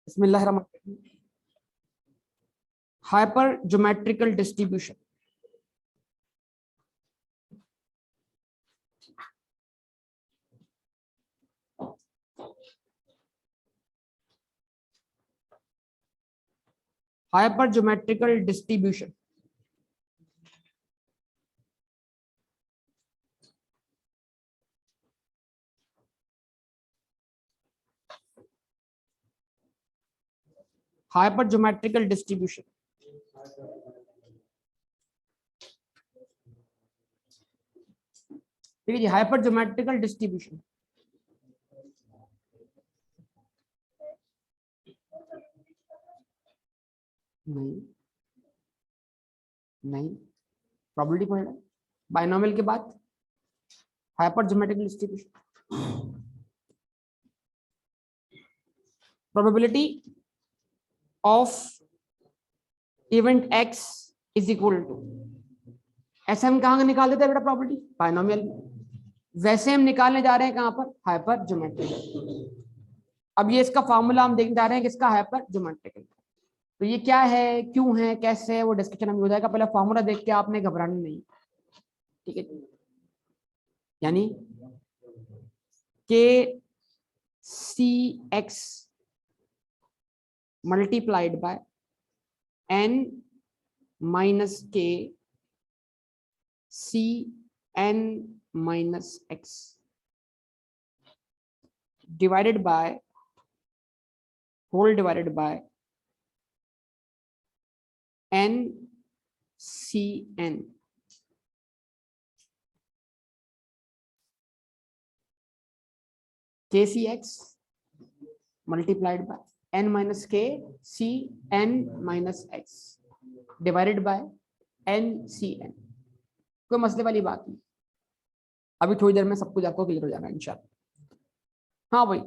बिस्मिल्लाहिर्रहमानिर्रहीम। Hyper geometrical distribution. Hyper geometrical distribution hyper geometrical distribution ठीक है जी। हाइपर ज्योमेट्रिकल डिस्ट्रीब्यूशन नहीं नहीं प्रोबेबिलिटी पॉइंट बायनोमियल के बाद hyper geometrical distribution probability of event x is equal to ऐसे हम कहां निकाल देते हैं बेटा प्रोबेबिलिटी बायनोमियल में। वैसे हम निकालने जा रहे हैं कहां पर हाइपर ज्योमेट्रिकल। अब ये इसका फॉर्मूला हम देखने जा रहे हैं किसका हाइपर ज्योमेट्रिकल। तो ये क्या है क्यों है कैसे है वो डिस्कशन अभी हो जाएगा। पहले फॉर्मूला देख के आपने घबराना नहीं, ठीक है। यानी K C X multiplied by N minus K C N minus x divided by whole divided by N C N K C X multiplied by N minus K C N minus x divided by N C N. कोई मसले वाली बात नहीं, अभी थोड़ी देर में सब कुछ आपको क्लियर हो जाएगा इंशाल्लाह। हाँ भाई,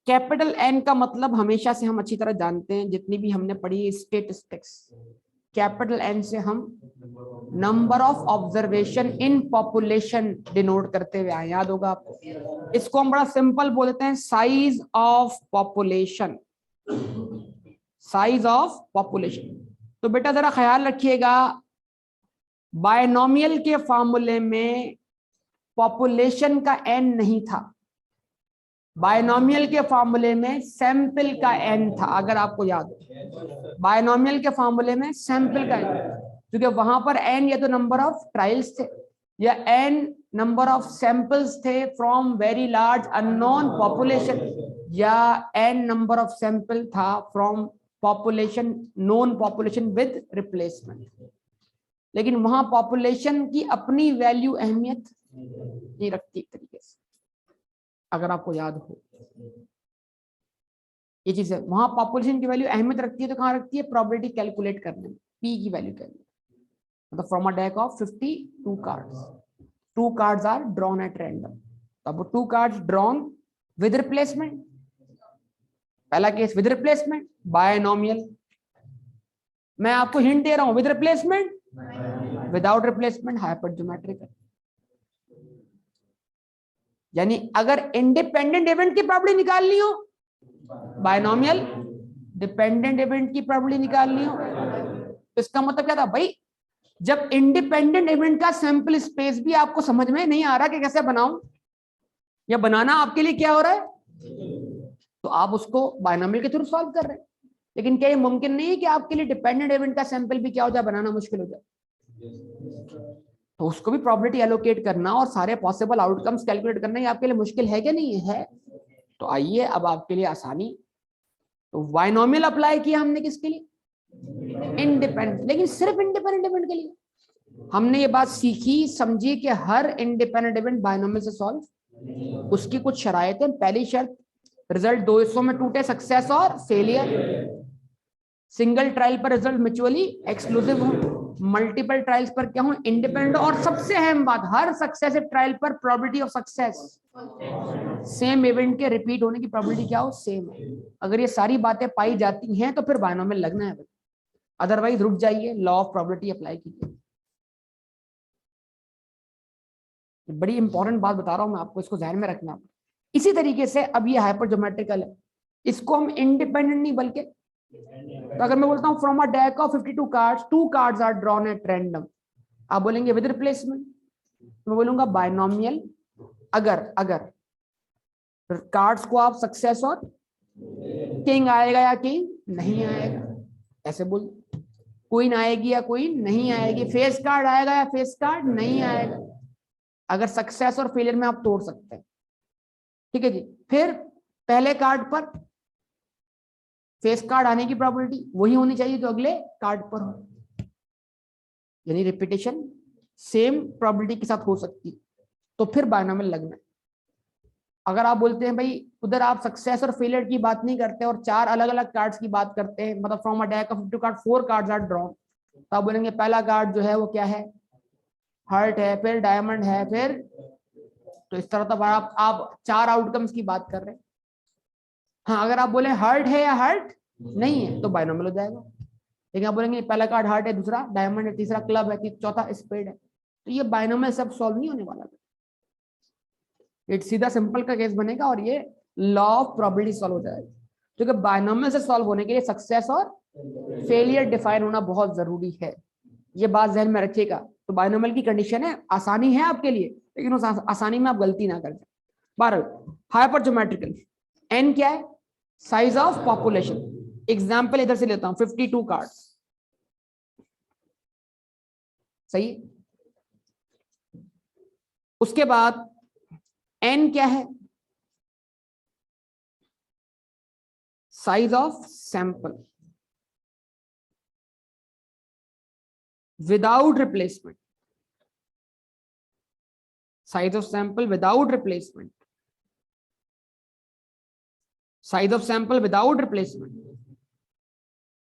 कैपिटल एन का मतलब हमेशा से हम अच्छी तरह जानते हैं, जितनी भी हमने पढ़ी स्टेटिस्टिक्स, कैपिटल एन से हम number of observation in population denote करते हुए आए, याद होगा आपको। इसको हम बड़ा सिंपल बोलते हैं size of population, size of population. तो बेटा जरा ख्याल रखिएगा, बायनोमियल के फॉर्मूले में पॉपुलेशन का एन नहीं था, बायनोमियल के फॉर्मूले में सैंपल का एन था। अगर आपको याद हो, बायनोमियल के फॉर्मूले में सैंपल का एन, क्योंकि वहां पर एन या तो नंबर ऑफ ट्रायल्स थे या एन नंबर ऑफ सैंपल्स थे from very large unknown population, या एन नंबर ऑफ सैंपल था from population known population with replacement. लेकिन वहां पॉपुलेशन की अपनी वैल्यू अहमियत नहीं रखती एक तरीके से, अगर आपको याद हो ये चीज है। वहां पॉपुलेशन की वैल्यू अहमियत रखती है तो कहां रखती है, प्रोबेबिलिटी कैलकुलेट करने में, पी की वैल्यू करने में। मतलब from a deck of 52 cards, 2 cards are drawn at random. अब 2 कार्ड्स ड्रॉन विद रिप्लेसमेंट, पहला केस विद रिप्लेसमेंट बायनोमियल, मैं आपको हिंट दे रहा हूं, with replacement, without replacement hyper geometrical. यानी अगर इंडिपेंडेंट इवेंट की प्रोबेबिलिटी निकालनी हो बायनोमियल, डिपेंडेंट इवेंट की प्रोबेबिलिटी निकालनी हो, तो इसका मतलब क्या था भाई, जब इंडिपेंडेंट इवेंट का सैंपल स्पेस भी आपको समझ में नहीं आ रहा कि कैसे बनाऊं या बनाना आपके लिए क्या हो रहा है, तो आप उसको बायनोमियल के थ्रू सॉल्व कर रहे हैं। लेकिन क्या ये मुमकिन नहीं है कि आपके लिए डिपेंडेंट इवेंट का सैंपल भी क्या हो जाए, बनाना मुश्किल हो जाए, तो उसको भी प्रोबेबिलिटी एलोकेट करना और सारे पॉसिबल आउटकम्स कैलकुलेट करना ये आपके लिए मुश्किल है क्या, नहीं है। तो आइए अब आपके लिए आसानी, तो बायनोमियल अप्लाई किया हमने किसके लिए, इंडिपेंडेंट, लेकिन सिर्फ इंडिपेंडेंट इवेंट के लिए। हमने ये बात सीखी समझी कि हर इंडिपेंडेंट इवेंट बायनोमियल से सॉल्व, उसकी कुछ शरायतें। पहली शर्त, रिजल्ट दो हिस्सों में टूटे, सक्सेस और फेलियर। सिंगल ट्रायल पर रिजल्ट म्यूचुअली एक्सक्लूसिव हो, मल्टीपल ट्रायल्स पर क्या हो, इंडिपेंडेंट। और सबसे अहम बात, हर सक्सेसिव ट्रायल पर probability of success, same event के रिपीट होने की प्रोबेबिलिटी क्या हो, सेम है। अगर ये सारी बातें पाई जाती हैं तो फिर बायनोमियल लगना है, अदरवाइज रुक जाइए, लॉ ऑफ प्रोबेबिलिटी अप्लाई कीजिए। बड़ी इंपॉर्टेंट बात बता रहा हूं मैं आपको, इसको ध्यान में रखना। इसी तरीके से अब ये हाइपर ज्योमेट्रिकल है, इसको हम इंडिपेंडेंट नहीं बल्कि, तो अगर मैं बोलता हूं from a deck of 52 cards 2 cards are drawn at random, आप बोलेंगे विद रिप्लेसमेंट, मैं बोलूंगा बायनोमियल अगर कार्ड्स को आप सक्सेस और किंग आएगा या किंग नहीं आएगा, ऐसे बोल, क्वीन आएगी या क्वीन नहीं आएगी, फेस कार्ड आएगा या फेस कार्ड नहीं आएगा, अगर सक्सेस और फेलियर में आप तोड़ सकते हैं। ठीक है जी। फिर पहले कार्ड पर फेस कार्ड आने की प्रोबेबिलिटी वही होनी चाहिए जो अगले कार्ड पर हो, यानी रिपीटेशन सेम प्रोबेबिलिटी के साथ हो सकती है, तो फिर बायनोमियल लगना है। अगर आप बोलते हैं भाई उधर आप सक्सेस और फेलियर की बात नहीं करते और 4 अलग अलग कार्ड्स की बात करते हैं, मतलब from a deck of 52 card 4 cards are drawn, तो आप बोलेंगे पहला कार्ड जो है वो क्या है, हार्ट है, फिर डायमंड है, फिर, तो इस तरह तो आप 4 आउटकम्स की बात कर रहे हैं। हाँ, अगर आप बोले हार्ट है या हार्ट नहीं है तो बायनोमियल हो जाएगा, लेकिन आप बोलेंगे पहला कार्ड हार्ट है, दूसरा डायमंड है, तीसरा क्लब है, चौथा स्पेड है, तो ये बायनोमियल सब सॉल्व नहीं होने वाला, ये सीधा सिंपल का केस बनेगा और ये लॉ ऑफ प्रोबेबिलिटी सॉल्व हो जाएगा, क्योंकि बायनोमियल से सॉल्व होने के लिए सक्सेस और फेलियर डिफाइन होना बहुत जरूरी है, ये बात ध्यान में रखिएगा। तो बायनोमियल की कंडीशन है, आसानी है आपके लिए, लेकिन उस आसानी में आप गलती ना कर जाए। 12 हाइपर ज्योमेट्रिकल, एन क्या है, साइज ऑफ पॉपुलेशन, एग्जाम्पल इधर से लेता हूं 52 कार्ड्स, सही। उसके बाद एन क्या है, size of sample without replacement, size of sample without replacement, size of sample without replacement,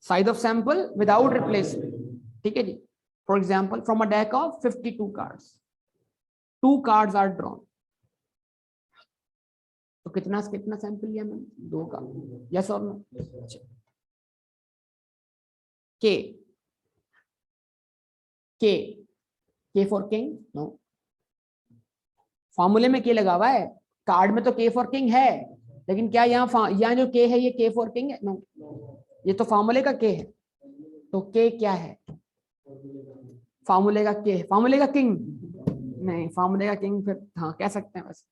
size of sample without replacement, ठीक है जी। For example from a deck of 52 cards 2 cards are drawn, तो कितना sample लिया मैंने, 2 का, yes और no. के के के फॉर किंग, नो, फॉर्मूले में के लगा हुआ है, कार्ड में तो के फॉर किंग है, लेकिन क्या यहाँ जो के है ये के फॉर किंग है, नो, ये तो फॉर्मूले का के है, तो के क्या है, फॉर्मूले का के, फॉर्मूले का किंग नहीं, फॉर्मूले का किंग फिर हाँ कह सकते हैं, बस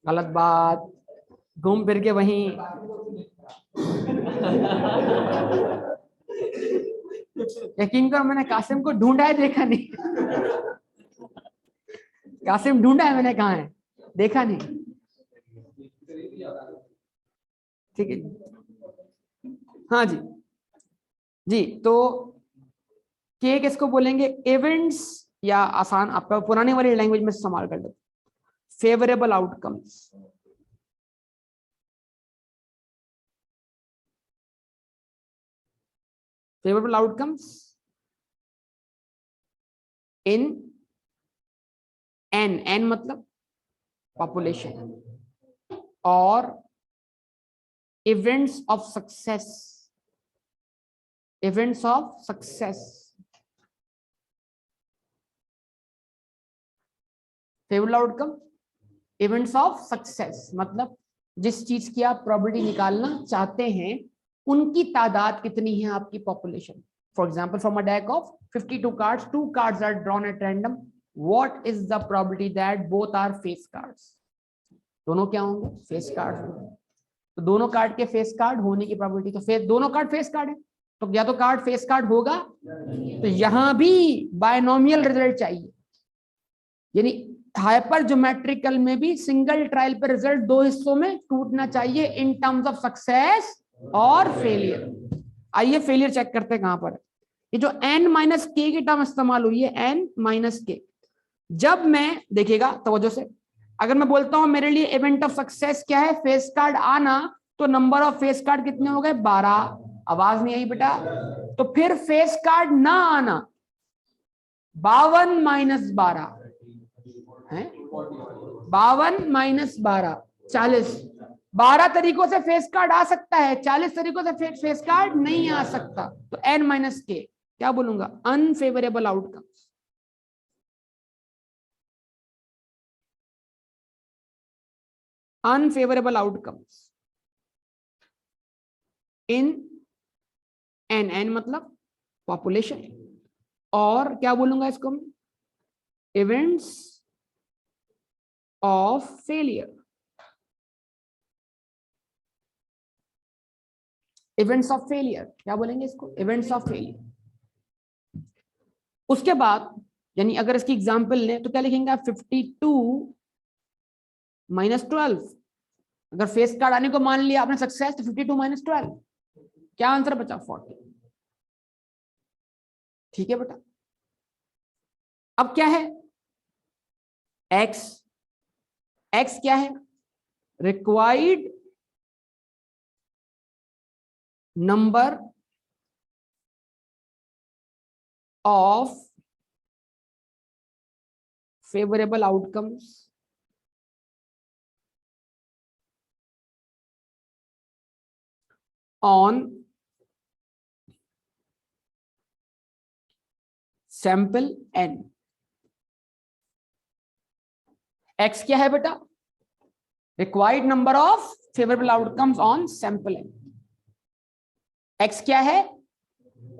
गलत बात, घूम फिर के वहीं यकीन करो मैंने कासिम को ढूंढा है, देखा नहीं, कासिम ढूंढा है मैंने, कहाँ है देखा नहीं, ठीक है। हाँ जी जी, तो के किसको बोलेंगे, इवेंट्स, या आसान आपका पुराने वाली लैंग्वेज में इस्तेमाल कर लेते, favourable outcomes, favourable outcomes in an मतलब पॉपुलेशन, और events of success, events of success, favourable outcome events of success, मतलब जिस चीज की आप प्रोबेबिलिटी निकालना चाहते हैं उनकी तादाद कितनी है आपकी population. For example from a deck of 52 cards 2 cards are drawn at random, what is the probability that both are face cards, दोनों क्या होंगे, फेस कार्ड होंगे, तो दोनों कार्ड के फेस कार्ड होने की प्रोबेबिलिटी, तो फेस दोनों कार्ड फेस कार्ड है, तो या तो कार्ड फेस कार्ड होगा, तो यहां भी बायनोमियल रिजल्ट चाहिए, यानी हाइपर ज्योमेट्रिकल में भी सिंगल ट्रायल पर रिजल्ट 2 हिस्सों में टूटना चाहिए इन टर्म्स ऑफ सक्सेस और फेलियर। आइए फेलियर चेक करते हैं कहां पर, ये जो n माइनस के की टर्म इस्तेमाल हुई है, n माइनस के, जब मैं देखिएगा तवज्जो से, अगर मैं बोलता हूं मेरे लिए इवेंट ऑफ सक्सेस क्या है, फेस कार्ड आना, तो नंबर ऑफ फेस कार्ड कितने हो गए, 12, आवाज नहीं आई बेटा, तो फिर फेस कार्ड ना आना 52 माइनस 12 है, 52 माइनस 12 40, 12 तरीकों से फेस कार्ड आ सकता है, 40 तरीकों से फेस कार्ड नहीं आ सकता, तो n माइनस के क्या बोलूंगा, unfavourable outcome. Unfavourable outcomes in an मतलब पॉपुलेशन, और क्या बोलूंगा इसको मैं, events of failure, events of failure, क्या बोलेंगे इसको, इवेंट्स ऑफ फेलियर। उसके बाद यानी अगर इसकी एग्जांपल लें तो क्या लिखेंगे आप, 52 - 12। अगर फेस कार्ड आने को मान लिया आपने सक्सेस, तो 52 - 12 क्या आंसर बचा, 40। ठीक है बेटा। अब क्या है, एक्स, एक्स क्या है, required number of favourable outcomes on sample n। x क्या है बेटा, required number of favourable outcomes on sample n। x क्या है,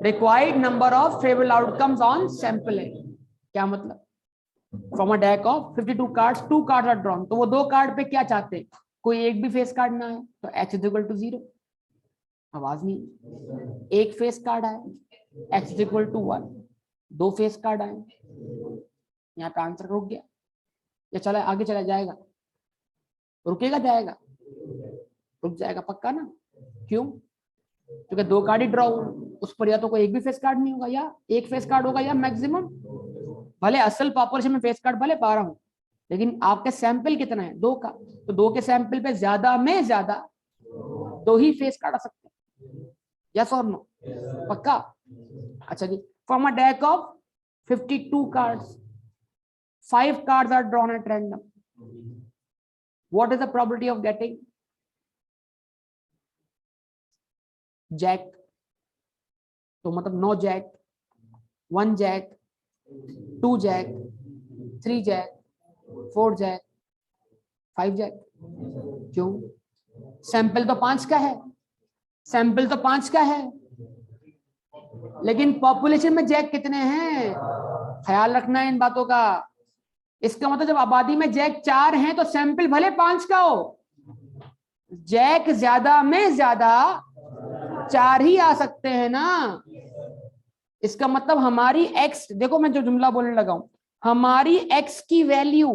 required number of favourable outcomes on sample n। क्या मतलब, from a deck of 52 cards 2 cards are drawn, तो वो 2 card पे क्या चाहते हैं, कोई एक भी फेस कार्ड ना है, तो x इज इक्वल टू 0। आवाज नहीं, एक फेस कार्ड आए, x is equal to 1। 2 face card आए, यहाँ पे आंसर रुक गया, या चला आगे चला जाएगा, रुकेगा जाएगा, रुक जाएगा पक्का ना, क्यों, क्योंकि 2 कार्ड ही ड्रॉ हुए, उस पर या तो कोई एक भी फेस कार्ड नहीं होगा, या एक फेस कार्ड होगा, या मैक्सिमम, भले असल पॉपुलेशन में फेस कार्ड भले 12 हो, लेकिन आपके सैंपल कितना है, 2 का, तो 2 के सैंपल पे ज्यादा में ज्यादा 2 ही फेस कार्ड आ सकते हैं, यस और नो, पक्का। अच्छा जी, from a deck of 52 cards 5 cards are drawn at random. What is the probability of getting jack? तो मतलब 9 jack, 1 jack, 2 jack, 3 jack, 4 jack, 5 jack. क्यों, सैंपल तो 5 का है, सैंपल तो 5 का है, लेकिन पॉपुलेशन में जैक कितने हैं, ख्याल रखना है इन बातों का। इसका मतलब जब आबादी में जैक 4 हैं तो सैंपल भले 5 का हो, जैक ज्यादा में ज्यादा 4 ही आ सकते हैं ना। इसका मतलब हमारी एक्स, देखो मैं जो जुमला बोलने लगा हूं, हमारी एक्स की वैल्यू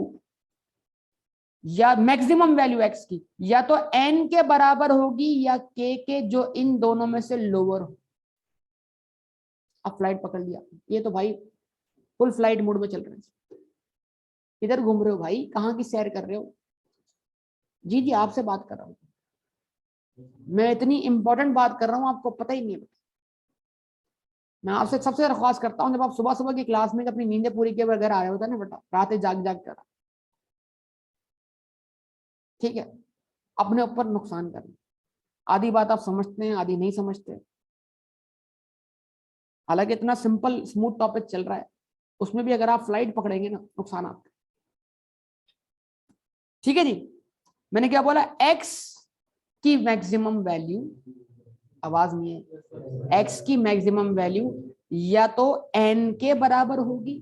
या मैक्सिमम वैल्यू एक्स की या तो एन के बराबर होगी या के जो इन दोनों में से लोअर हो। अब फ्लाइट पकड़ लिया, ये तो भाई फुल फ्लाइट मोड में चल रहे हैं। इधर घूम रहे हो भाई, कहाँ की सैर कर रहे हो? जी जी आपसे बात कर रहा हूँ, मैं इतनी इंपॉर्टेंट बात कर रहा हूँ आपको पता ही नहीं है। मैं आपसे सबसे दरख्वास्त करता हूँ, जब आप सुबह सुबह की क्लास में अपनी नींदें पूरी किए बगैर आ रहे होते हैं ना बेटा, रात जाग जाग कर, ठीक है, अपने ऊपर नुकसान करना। आधी बात आप समझते हैं, आधी नहीं समझते, हालांकि इतना सिंपल स्मूथ टॉपिक चल रहा है, उसमें भी अगर आप फ्लाइट पकड़ेंगे ना, नुकसान आपका। ठीक है जी, मैंने क्या बोला, एक्स की मैक्सिमम वैल्यू, आवाज नहीं है, एक्स की मैक्सिमम वैल्यू या तो एन के बराबर होगी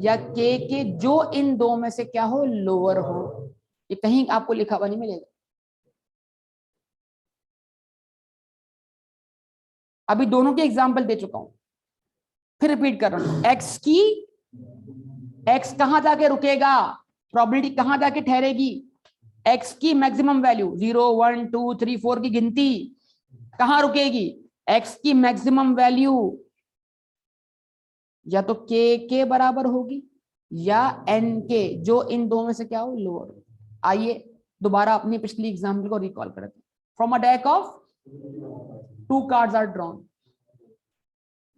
या के जो इन दो में से क्या हो, लोअर हो। ये कहीं आपको लिखा हुआ नहीं मिलेगा। अभी दोनों के एग्जाम्पल दे चुका हूं, फिर रिपीट कर रहा हूं। एक्स की, एक्स कहां जाके रुकेगा, प्रोबेबिलिटी कहां जाके ठहरेगी, एक्स की मैक्सिमम वैल्यू 0 1 2 3 4 की गिनती कहां रुकेगी, एक्स की मैक्सिमम वैल्यू या तो के बराबर होगी या एन के जो इन दो में से क्या हो, लोअर। आइए दोबारा अपनी पिछली एग्जाम्पल को रिकॉल करते हैं। From a deck of 2 cards are drawn,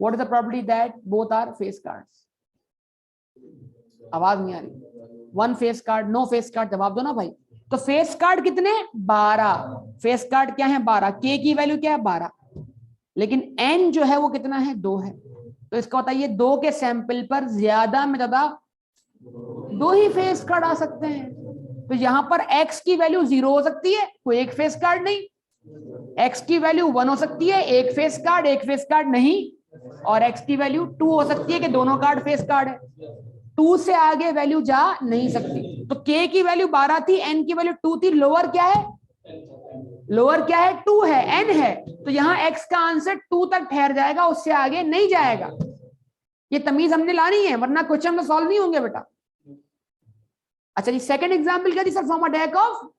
what is the probability that both are face cards? आवाज नहीं आ रही। 1 face card, no face card, जवाब दो ना भाई। तो फेस कार्ड कितने, 12 फेस कार्ड क्या है, 12, के की वैल्यू क्या है, 12, लेकिन एन जो है वो कितना है, 2 है। तो इसका बताइए 2 के सैंपल पर ज्यादा में ज्यादा 2 ही फेस कार्ड आ सकते हैं। तो यहां पर x की वैल्यू 0 हो सकती है, कोई एक फेस कार्ड नहीं, x की वैल्यू 1 हो सकती है, एक फेस कार्ड नहीं, और x की वैल्यू 2 हो सकती है कि दोनों कार्ड फेस कार्ड है। 2 से आगे वैल्यू जा नहीं सकती। तो k की वैल्यू 12 थी, n की वैल्यू 2 थी, लोअर क्या है? लोअर क्या है? 2 है, n है, तो यहां x का आंसर 2 तक ठहर जाएगा, उससे आगे नहीं जाएगा। ये तमीज हमने लानी है, वरना क्वेश्चन में सॉल्व नहीं होंगे बेटा। अच्छा जी, सेकंड एग्जांपल क्या थी sir? From a deck of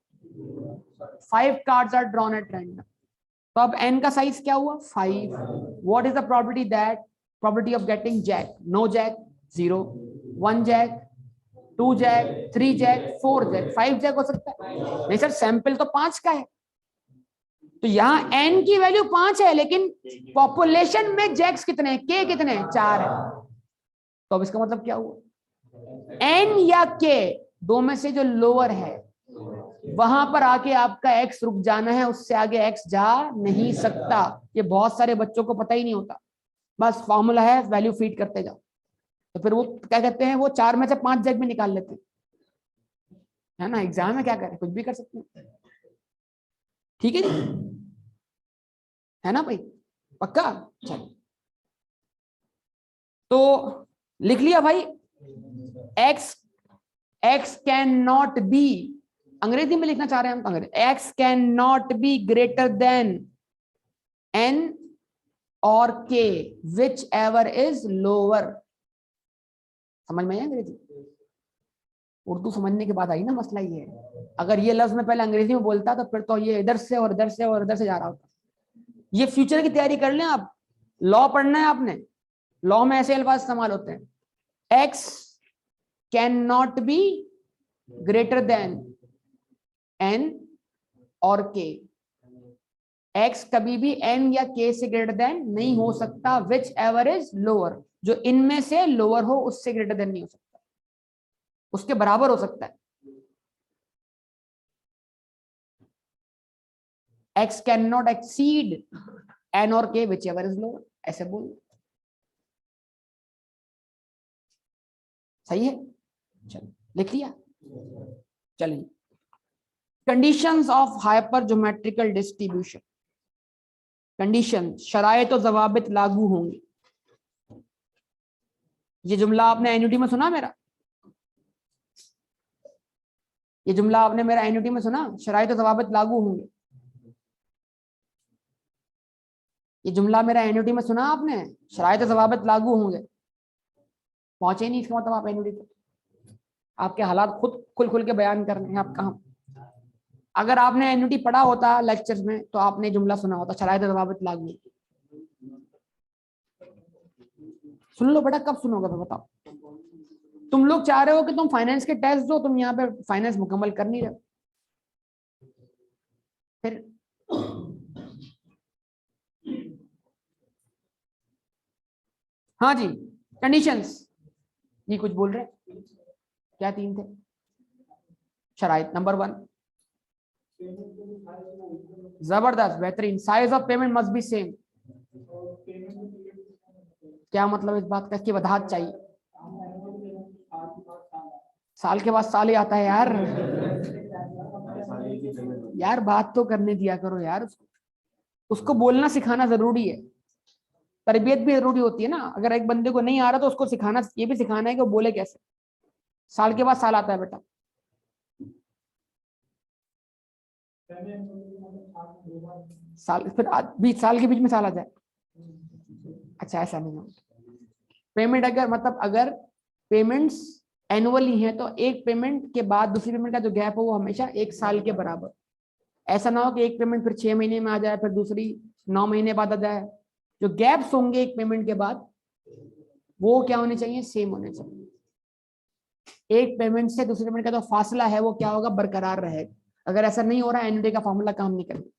5 cards are drawn at random. तो अब n का साइज क्या हुआ? 5। What is the probability that, probability of getting jack? No jack 0, 1 jack, 2 jack, 3 jack, 4 jack, 5 jack हो सकता है? नहीं सर, सैंपल तो 5 का है। तो यहाँ n की वैल्यू 5 है, लेकिन पॉपुलेशन में जैक्स कितने हैं? k कितने हैं? 4 है। तो अब इसका मतलब क्या हुआ? n या k दो में से जो लोअर है वहां पर आके आपका x रुक जाना है, उससे आगे x जा नहीं सकता। ये बहुत सारे बच्चों को पता ही नहीं होता, बस फॉर्मूला है, वैल्यू फीड करते जाओ। तो फिर वो क्या कहते हैं, वो 4 में से 5 जग भी निकाल लेते हैं, है ना। एग्जाम में क्या करें, कुछ भी कर सकते हैं। ठीक है जी, है ना भाई, पक्का? चल, तो लिख लिया भाई, x कैन नॉट बी, अंग्रेजी में लिखना चाह रहे हैं हम, अंग्रेजी, x can not be greater than n और k whichever is lower. समझ में आया अंग्रेजी? उर्दू समझने के बाद आई ना, मसला ये है। अगर ये लफ्ज में पहले अंग्रेजी में बोलता तो फिर तो ये इधर से और इधर से और इधर से जा रहा होता। ये फ्यूचर की तैयारी कर लें आप, लॉ पढ़ना है आपने, लॉ में ऐसे अल्फाज इस्तेमाल होते हैं। x can not be greater than n और k, x कभी भी n या k से ग्रेटर देन नहीं हो सकता, विच एवर इज लोअर, जो इनमें से लोअर हो उससे ग्रेटर देन नहीं हो सकता, उसके बराबर हो सकता है। x cannot exceed n और k whichever is lower, ऐसे बोल, सही है? चलो लिख लिया। चलिए, conditions of hyper geometrical distribution, condition, शरायत और जवाबित लागू होंगी। ये जुमला आपने एन्युटी में सुना मेरा? ये जुमला आपने मेरा एन्युटी में सुना, शरायत और जवाबित लागू होंगे? ये जुमला मेरा एन्युटी में सुना आपने, शरायत और जवाबित लागू होंगे? पहुंचे नहीं, इसका मतलब आप एन्युटी पे, आपके हालात खुद खुल के बयान करने हैं, आप कहाँ। अगर आपने एन्युटी पढ़ा होता लेक्चर्स में तो आपने जुमला सुना होता, शरायत और जवाबित लागू। सुन लो बेटा, कब सुनोगे फिर बताओ? तुम लोग चाह रहे हो कि तुम फाइनेंस के टेस्ट दो, तुम यहाँ पे फाइनेंस मुकम्मल कर नहीं रहे। फिर हाँ जी, कंडीशंस, ये कुछ बोल रहे हैं क्या? 3 थे। शराइत नंबर 1, जबरदस्त, बेहतरीन, size of payment must be same. क्या मतलब इस बात का? इसकी वजाहत चाहिए। साल के बाद साल ही आता है यार, यार बात तो करने दिया करो यार, उसको बोलना सिखाना जरूरी है, तरबियत भी जरूरी होती है ना। अगर एक बंदे को नहीं आ रहा तो उसको सिखाना, ये भी सिखाना है कि वो बोले कैसे। साल के बाद साल आता है बेटा। साल फिर 20 साल के बीच में साल आ जाए? अच्छा, ऐसा नहीं होता। पेमेंट अगर मतलब अगर पेमेंट्स एनुअली है तो एक पेमेंट के बाद दूसरी पेमेंट का जो गैप हो वो हमेशा 1 साल के बराबर। ऐसा ना हो कि एक पेमेंट फिर 6 महीने में आ जाए, फिर दूसरी 9 महीने बाद आ जाए। जो गैप्स होंगे एक पेमेंट के बाद वो क्या होने चाहिए? सेम होने चाहिए। एक पेमेंट से दूसरी पेमेंट का जो फासला है वो क्या होगा? बरकरार रहेगा। अगर ऐसा नहीं हो रहा है, एनुअलिटी का फॉर्मूला काम नहीं करेगा।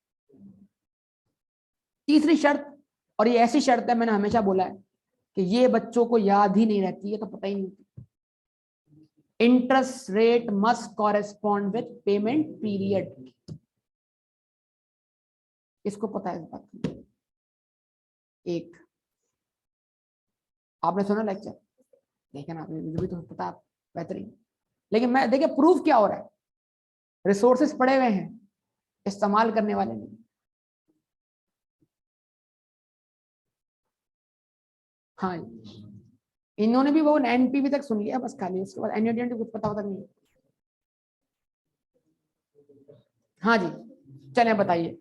तीसरी शर्त, और ये ऐसी शर्त है, मैंने हमेशा बोला है कि ये बच्चों को याद ही नहीं रहती है, तो पता ही नहीं होती। Interest rate must correspond with payment period. इसको पता है इस बात की? एक आपने सुना लेक्चर, देखे ना आपने, मुझे भी तो पता, बेहतरीन। लेकिन मैं देखिए प्रूफ क्या हो रहा है, रिसोर्सेस पड़े हुए हैं, इस्तेमाल करने वाले नहीं। हाँ, इन्होंने भी वो एनपीवी तक सुन लिया बस खाली, उसके बाद एनयूडियन कुछ पता होता नहीं। हाँ जी, चलें बताइए,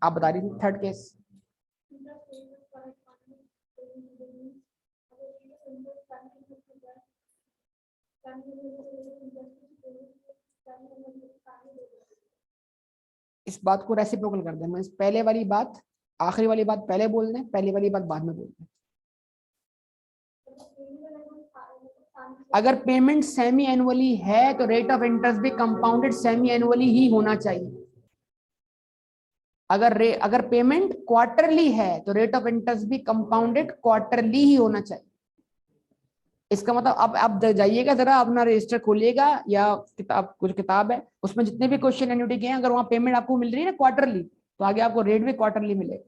आप बता रही थी थर्ड केस। इस बात को रेसिप्रोकल कर दें, मैं पहले वाली बात आखिरी वाली बात पहले बोल दें, पहली वाली बात बाद में बोल दें। अगर पेमेंट सेमी एनुअली है तो रेट ऑफ इंटरेस्ट भी कंपाउंडेड सेमी एनुअली ही होना चाहिए। अगर पेमेंट क्वार्टरली है तो रेट ऑफ इंटरेस्ट भी कंपाउंडेड क्वार्टरली ही होना चाहिए। इसका मतलब अब आप जाइएगा जरा अपना रजिस्टर खोलिएगा या किताब, कुछ किताब है उसमें जितने भी क्वेश्चन एन्युटी के हैं, अगर वहां पेमेंट आपको मिल रही है ना क्वार्टरली, तो आगे आपको रेट भी क्वार्टरली मिलेगा।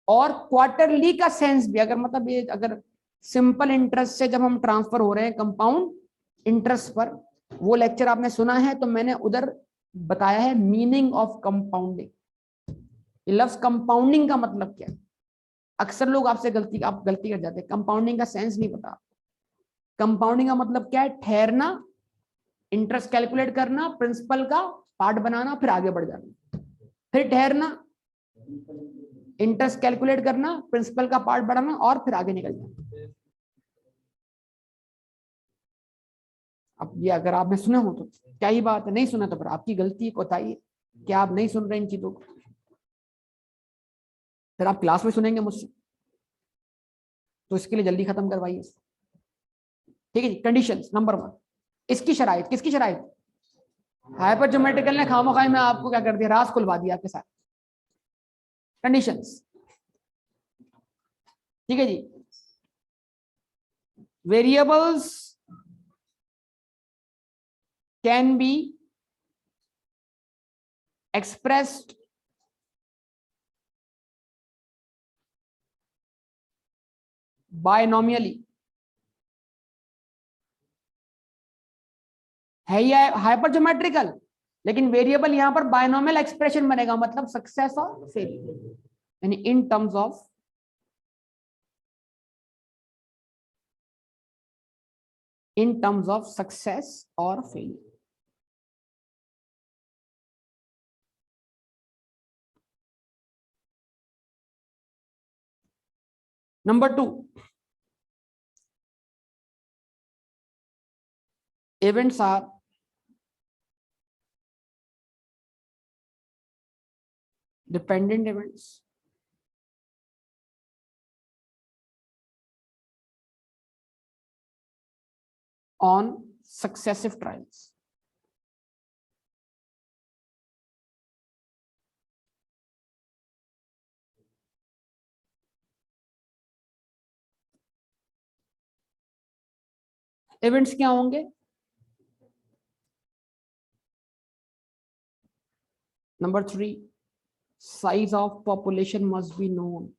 और क्वार्टरली का सेंस भी, अगर मतलब ये अगर सिंपल इंटरेस्ट से जब हम ट्रांसफर हो रहे हैं कंपाउंड इंटरेस्ट पर, वो लेक्चर आपने सुना है तो मैंने उधर बताया है मीनिंग ऑफ कंपाउंडिंग। लफ्ज कंपाउंडिंग का मतलब क्या है? अक्सर लोग आपसे आप गलती कर जाते हैं, कंपाउंडिंग का सेंस नहीं पता। कंपाउंडिंग का मतलब क्या है? ठहरना, इंटरेस्ट कैलकुलेट करना, प्रिंसिपल का पार्ट बनाना, फिर आगे बढ़ जाना, फिर ठहरना, इंटरेस्ट कैलकुलेट करना, प्रिंसिपल का पार्ट बढ़ाना और फिर आगे निकल जाना। अब ये अगर आपने सुना हो तो क्या ही बात है, नहीं सुना तो फिर आपकी गलती कोताही है कि आप नहीं सुन रहे इन चीजों को। फिर आप क्लास में सुनेंगे मुझसे, तो इसके लिए जल्दी खत्म करवाइए। ठीक है जी। कंडीशंस नंबर 1, इसकी शराइत, किसकी शराइत? हाइपर ज्योमेट्रिकल ने खामोखाई में आपको क्या कर दिया, राज खुलवा दिया आपके साथ। कंडीशंस, ठीक है जी। Variables can be expressed binomially, है ये हाइपर ज्योमेट्रिकल, लेकिन वेरिएबल यहां पर बायनोमियल एक्सप्रेशन बनेगा, मतलब सक्सेस और फेलियर, यानी इन टर्म्स ऑफ सक्सेस और failure. Number 2, events are dependent events on successive trials. Events क्या होंगे? Number 3, size of population must be known.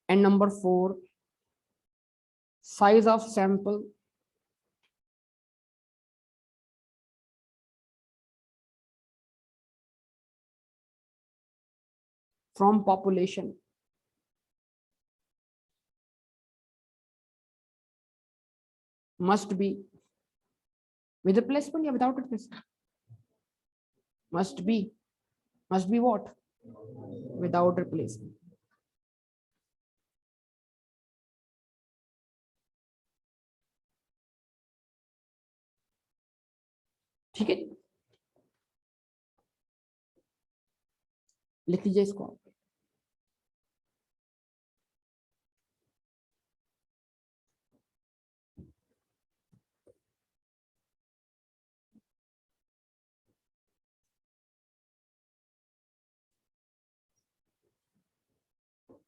And number 4, size of sample from population must be with replacement or without replacement? Must be what? Without replacement. ठीक है, लिख लीजिए इसको।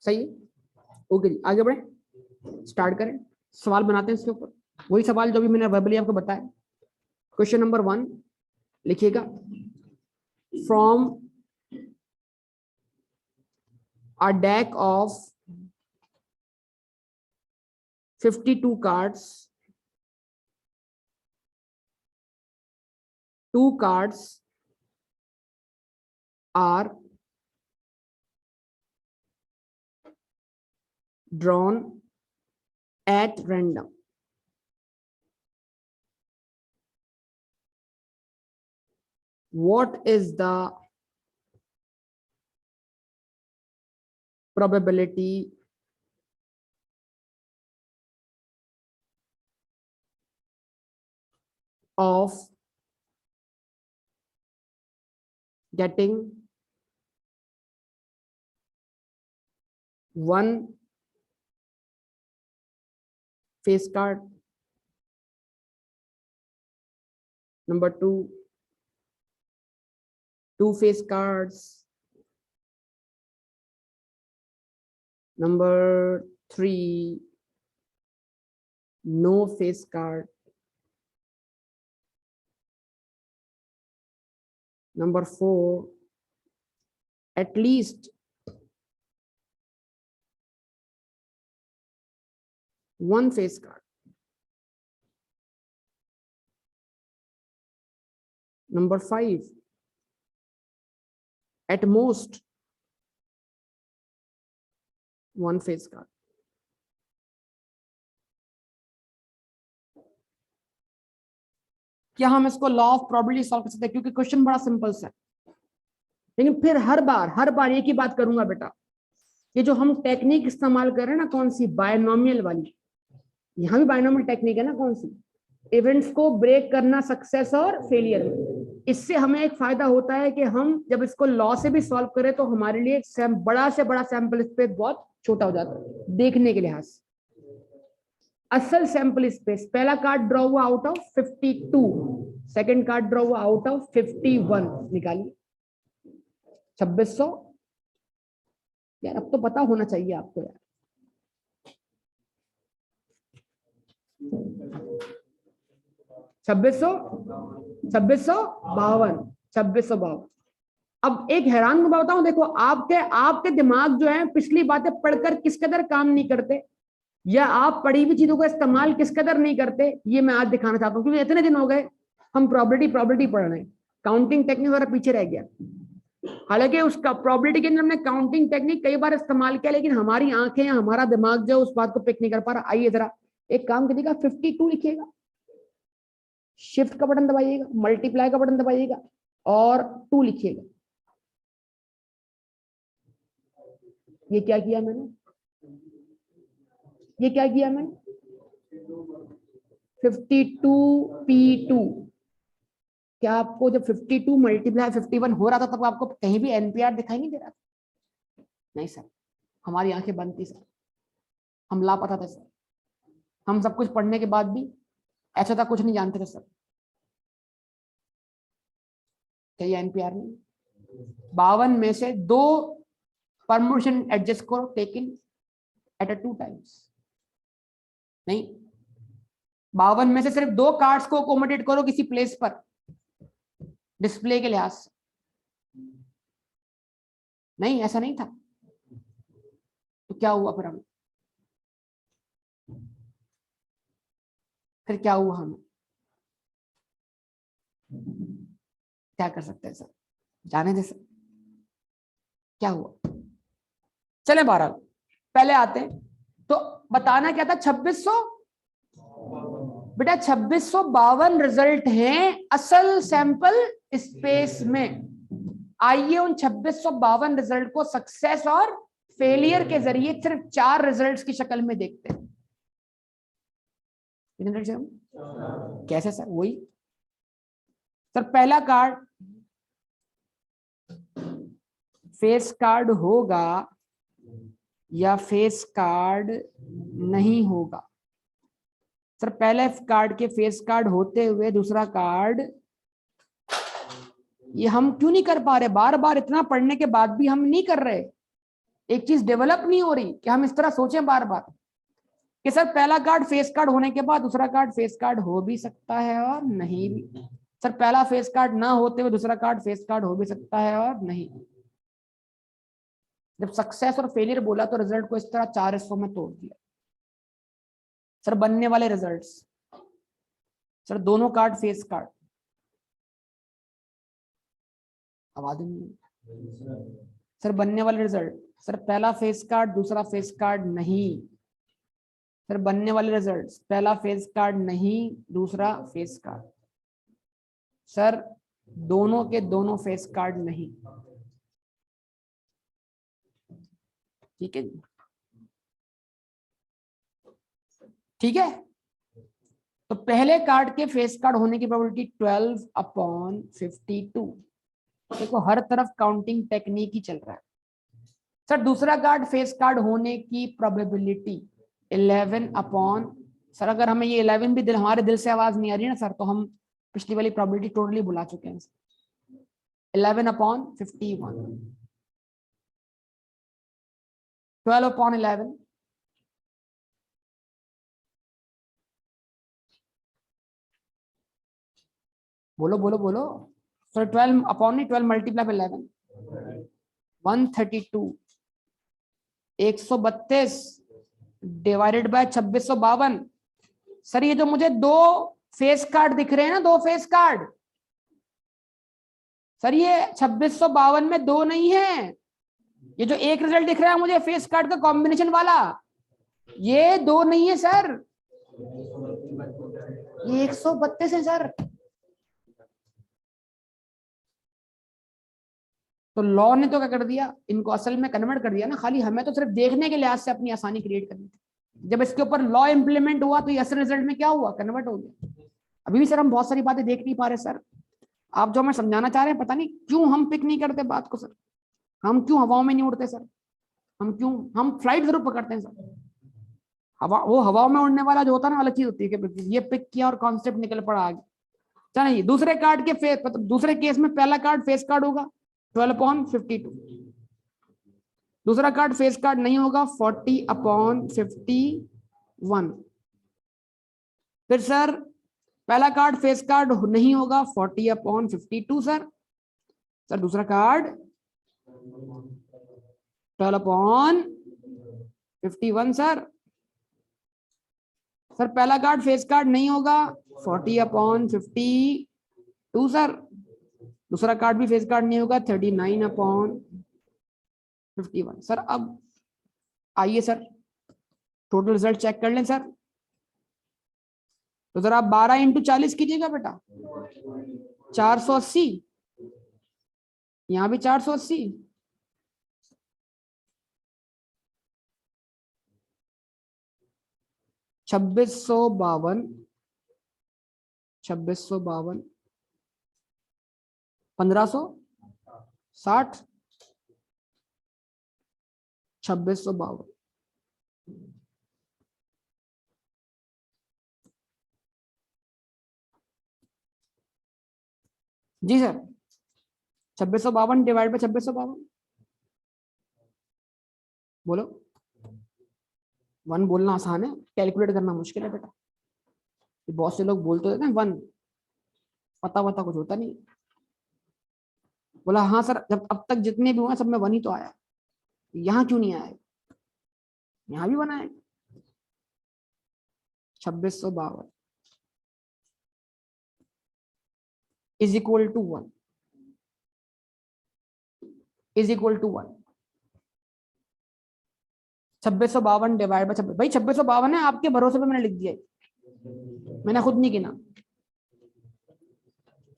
सही है, okay जी, आगे बढ़े, स्टार्ट करें, सवाल बनाते हैं इसके ऊपर। वही सवाल जो भी मैंने वर्बली आपको बताया, क्वेश्चन नंबर 1 लिखिएगा, from a deck of 52 cards, 2 cards are drawn at random. What is the probability of getting one face card? Number 2, 2 face cards. Number 3, no face card. Number 4, at least one face card. Number 5, at most one face card. क्या हम इसको law of probability solve कर सकते हैं? क्योंकि question बड़ा simple सा है, लेकिन फिर हर बार एक ही बात करूंगा बेटा, ये जो हम टेक्निक इस्तेमाल कर रहे हैं ना, कौन सी? बायनोमियल वाली। यहाँ भी बायनोमियल टेक्निक है ना, कौन सी? इवेंट्स को ब्रेक करना सक्सेस और फेलियर में। इससे हमें एक फायदा होता है कि हम जब इसको लॉ से भी सॉल्व करें तो हमारे लिए बड़ा से बड़ा सैंपल स्पेस बहुत छोटा हो जाता है देखने के लिहाज से। असल सैंपल स्पेस, पहला कार्ड ड्रॉ हुआ out of 52, second card draw हुआ आउट ऑफ 51, निकालिए 2600। यार अब तो पता होना चाहिए आपको यार। 2652। अब एक हैरान को बताऊं, देखो आपके दिमाग जो है पिछली बातें पढ़कर किस कदर काम नहीं करते, या आप पढ़ी हुई चीजों का इस्तेमाल किस कदर नहीं करते, ये मैं आज दिखाना चाहता हूं। क्योंकि इतने दिन हो गए हम प्रोबेबिलिटी पढ़ रहे हैं, काउंटिंग टेक्निक वगैरह पीछे रह गया। हालांकि उसका प्रोबेबिलिटी के अंदर हमने काउंटिंग टेक्निक कई बार इस्तेमाल किया, लेकिन हमारी आंखें या हमारा दिमाग जो उस बात को पिक नहीं कर पा रहा। आइए जरा एक काम कीजिएगा, 52 लिखिएगा, शिफ्ट का बटन दबाइएगा, मल्टीप्लाई का बटन दबाइएगा और 2 लिखिएगा। ये क्या किया मैंने? ये क्या किया मैंने? 52p2। क्या आपको जब 52 मल्टीप्लाई 51 हो रहा था तब आपको कहीं भी एनपीआर दिखाई नहीं दे रहा? नहीं सर, हमारी आंखें बंद थी सर, हम लापता थे सर, हम सब कुछ पढ़ने के बाद भी ऐसा था कुछ नहीं जानते थे सर। क्या ये एनपीआर नहीं? 52 में से 2 परम्यूटेशन एडजस्ट करो, टेकन एट 2 टाइम्स। नहीं, 52 में से सिर्फ 2 कार्ड्स को अकोमोडेट करो किसी प्लेस पर डिस्प्ले के लिहाज से। नहीं, ऐसा नहीं था। तो क्या हुआ फिर हमें? फिर क्या हुआ हमें? क्या कर सकते हैं सर? जाने दे सर, क्या हुआ? चले 12 पहले आते हैं। तो बताना क्या था? 2600 बेटा, 2652 रिजल्ट हैं असल सैंपल स्पेस में। आइए उन 2652 रिजल्ट को सक्सेस और फेलियर के जरिए सिर्फ 4 रिजल्ट्स की शक्ल में देखते हैं। कैसे सर? वही सर, पहला कार्ड फेस कार्ड होगा या फेस कार्ड नहीं होगा? सर पहले कार्ड के फेस कार्ड होते हुए दूसरा कार्ड, ये हम क्यों नहीं कर पा रहे? बार बार इतना पढ़ने के बाद भी हम नहीं कर रहे। एक चीज डेवलप नहीं हो रही कि हम इस तरह सोचें बार बार। कि सर पहला कार्ड फेस कार्ड होने के बाद दूसरा कार्ड फेस कार्ड हो भी सकता है और नहीं भी। सर पहला फेस कार्ड ना होते हुए दूसरा कार्ड फेस कार्ड हो भी सकता है और नहीं। जब सक्सेस और फेलियर बोला तो रिजल्ट को इस तरह 4 हिस्सों में तोड़ दिया। सर बनने वाले रिजल्ट्स, सर दोनों कार्ड फेस कार्ड, आवाज नहीं। सर बनने वाले रिजल्ट, सर पहला फेस कार्ड दूसरा फेस कार्ड नहीं। सर बनने वाले रिजल्ट्स, पहला फेस कार्ड नहीं दूसरा फेस कार्ड। सर दोनों के दोनों फेस कार्ड नहीं। ठीक है जी, ठीक है। तो पहले कार्ड के फेस कार्ड होने की प्रोबेबिलिटी 12/52। देखो हर तरफ काउंटिंग टेक्निक ही चल रहा है। सर दूसरा कार्ड फेस कार्ड होने की प्रोबेबिलिटी 11 सर अगर हमें ये 11 भी हमारे दिल से आवाज नहीं आ रही ना सर, तो हम पिछली वाली प्रोबेबिलिटी टोटली भुला चुके हैं। 11/51, 12/11, बोलो बोलो बोलो। Sir 12 multiply 11, 132, 132 divided by 2652। Sir ये जो मुझे दो फेस कार्ड दिख रहे हैं ना, दो फेस कार्ड, सर ये 2652 में दो नहीं है। ये जो एक रिजल्ट दिख रहा है मुझे फेस कार्ड का कॉम्बिनेशन वाला, ये दो नहीं है सर, ये 132 है सर। तो लॉ ने तो क्या कर दिया, इनको असल में कन्वर्ट कर दिया ना। खाली हमें तो सिर्फ देखने के लिहाज से अपनी आसानी क्रिएट करनी थी। जब इसके ऊपर लॉ इंप्लीमेंट हुआ तो ये असल रिजल्ट में क्या हुआ, कन्वर्ट हो गया। अभी भी सर हम बहुत सारी बातें देख नहीं पा रहे सर। आप जो हमें समझाना चाह रहे हैं, पता नहीं क्यों हम पिक नहीं करते बात को सर। हम क्यों हवाओं में नहीं उड़ते सर, हम फ्लाइट जरूर पकड़ते हैं सर। हवा, वो हवाओं में उड़ने वाला जो होता है ना, अलग चीज होती है कि ये पिक किया और कॉन्सेप्ट निकल पड़ा आगे। चलिए दूसरे कार्ड के फेस, दूसरे केस में पहला कार्ड फेस कार्ड होगा 12/52, दूसरा कार्ड फेस कार्ड नहीं होगा 40/51। फिर सर पहला कार्ड फेस कार्ड नहीं होगा 40/52 सर दूसरा कार्ड 12/51 सर पहला कार्ड फेस कार्ड नहीं होगा 40/52 सर दूसरा कार्ड भी फेस कार्ड नहीं होगा 39/51 सर। अब आइए सर टोटल रिजल्ट चेक कर लें सर। तो जरा आप 12 × 40 कीजिएगा बेटा, 480, यहां भी 480, 2652, 1560, 2652। जी सर 2652 डिवाइड बाय 2652, बोलो। 1 बोलना आसान है, कैलकुलेट करना मुश्किल है बेटा। बहुत से लोग बोलते हैं 1, पता वता कुछ होता नहीं। बोला हाँ सर, जब अब तक जितने भी हुए सब में 1 ही तो आया, यहाँ क्यों नहीं आया, यहाँ भी 1 आया। 2652 is equal to 1, is equal to 1। 2652 divide by 26, भाई 2652 है, आपके भरोसे पे मैंने लिख दिया, मैंने खुद नहीं गिना।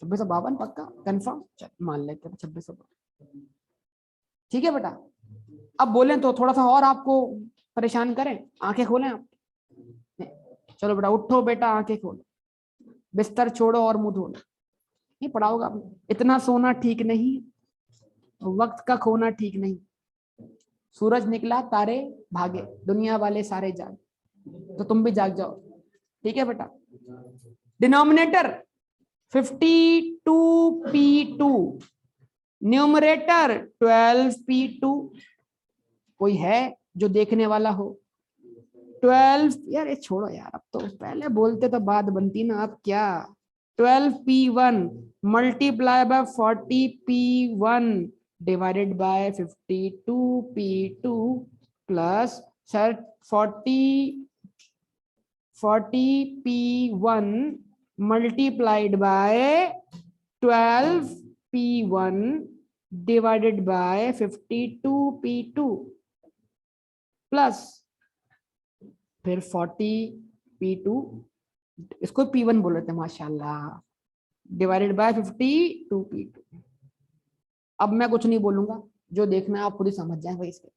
2652 पक्का कंफर्म, मान लेते हैं 2652। ठीक है बेटा। अब बोले तो थोड़ा सा और आपको परेशान करें, आंखें खोलें आप। चलो बेटा उठो बेटा, आंखें खोलो, बिस्तर छोड़ो और मुंह धो लो। नहीं पढ़ा होगा आपने, इतना सोना ठीक नहीं, वक्त का खोना ठीक नहीं, सूरज निकला तारे भागे, दुनिया वाले सारे जागे, तो तुम भी जाग जाओ। ठीक है बेटा। Denominator 52p2, numerator 12p2। कोई है जो देखने वाला हो? 12 यार ये छोड़ो यार, अब तो पहले बोलते तो बात बनती ना, अब क्या 12p1 multiply by 40p1 divided by 52p2 plus sir 40p1 multiplied by 12p1 divided by 52p2 plus फिर 40p2, इसको p1 बोल रहे थे माशाल्लाह, डिवाइडेड बाय 52p2। अब मैं कुछ नहीं बोलूंगा, जो देखना है आप खुद ही समझ जाए भाई इसके।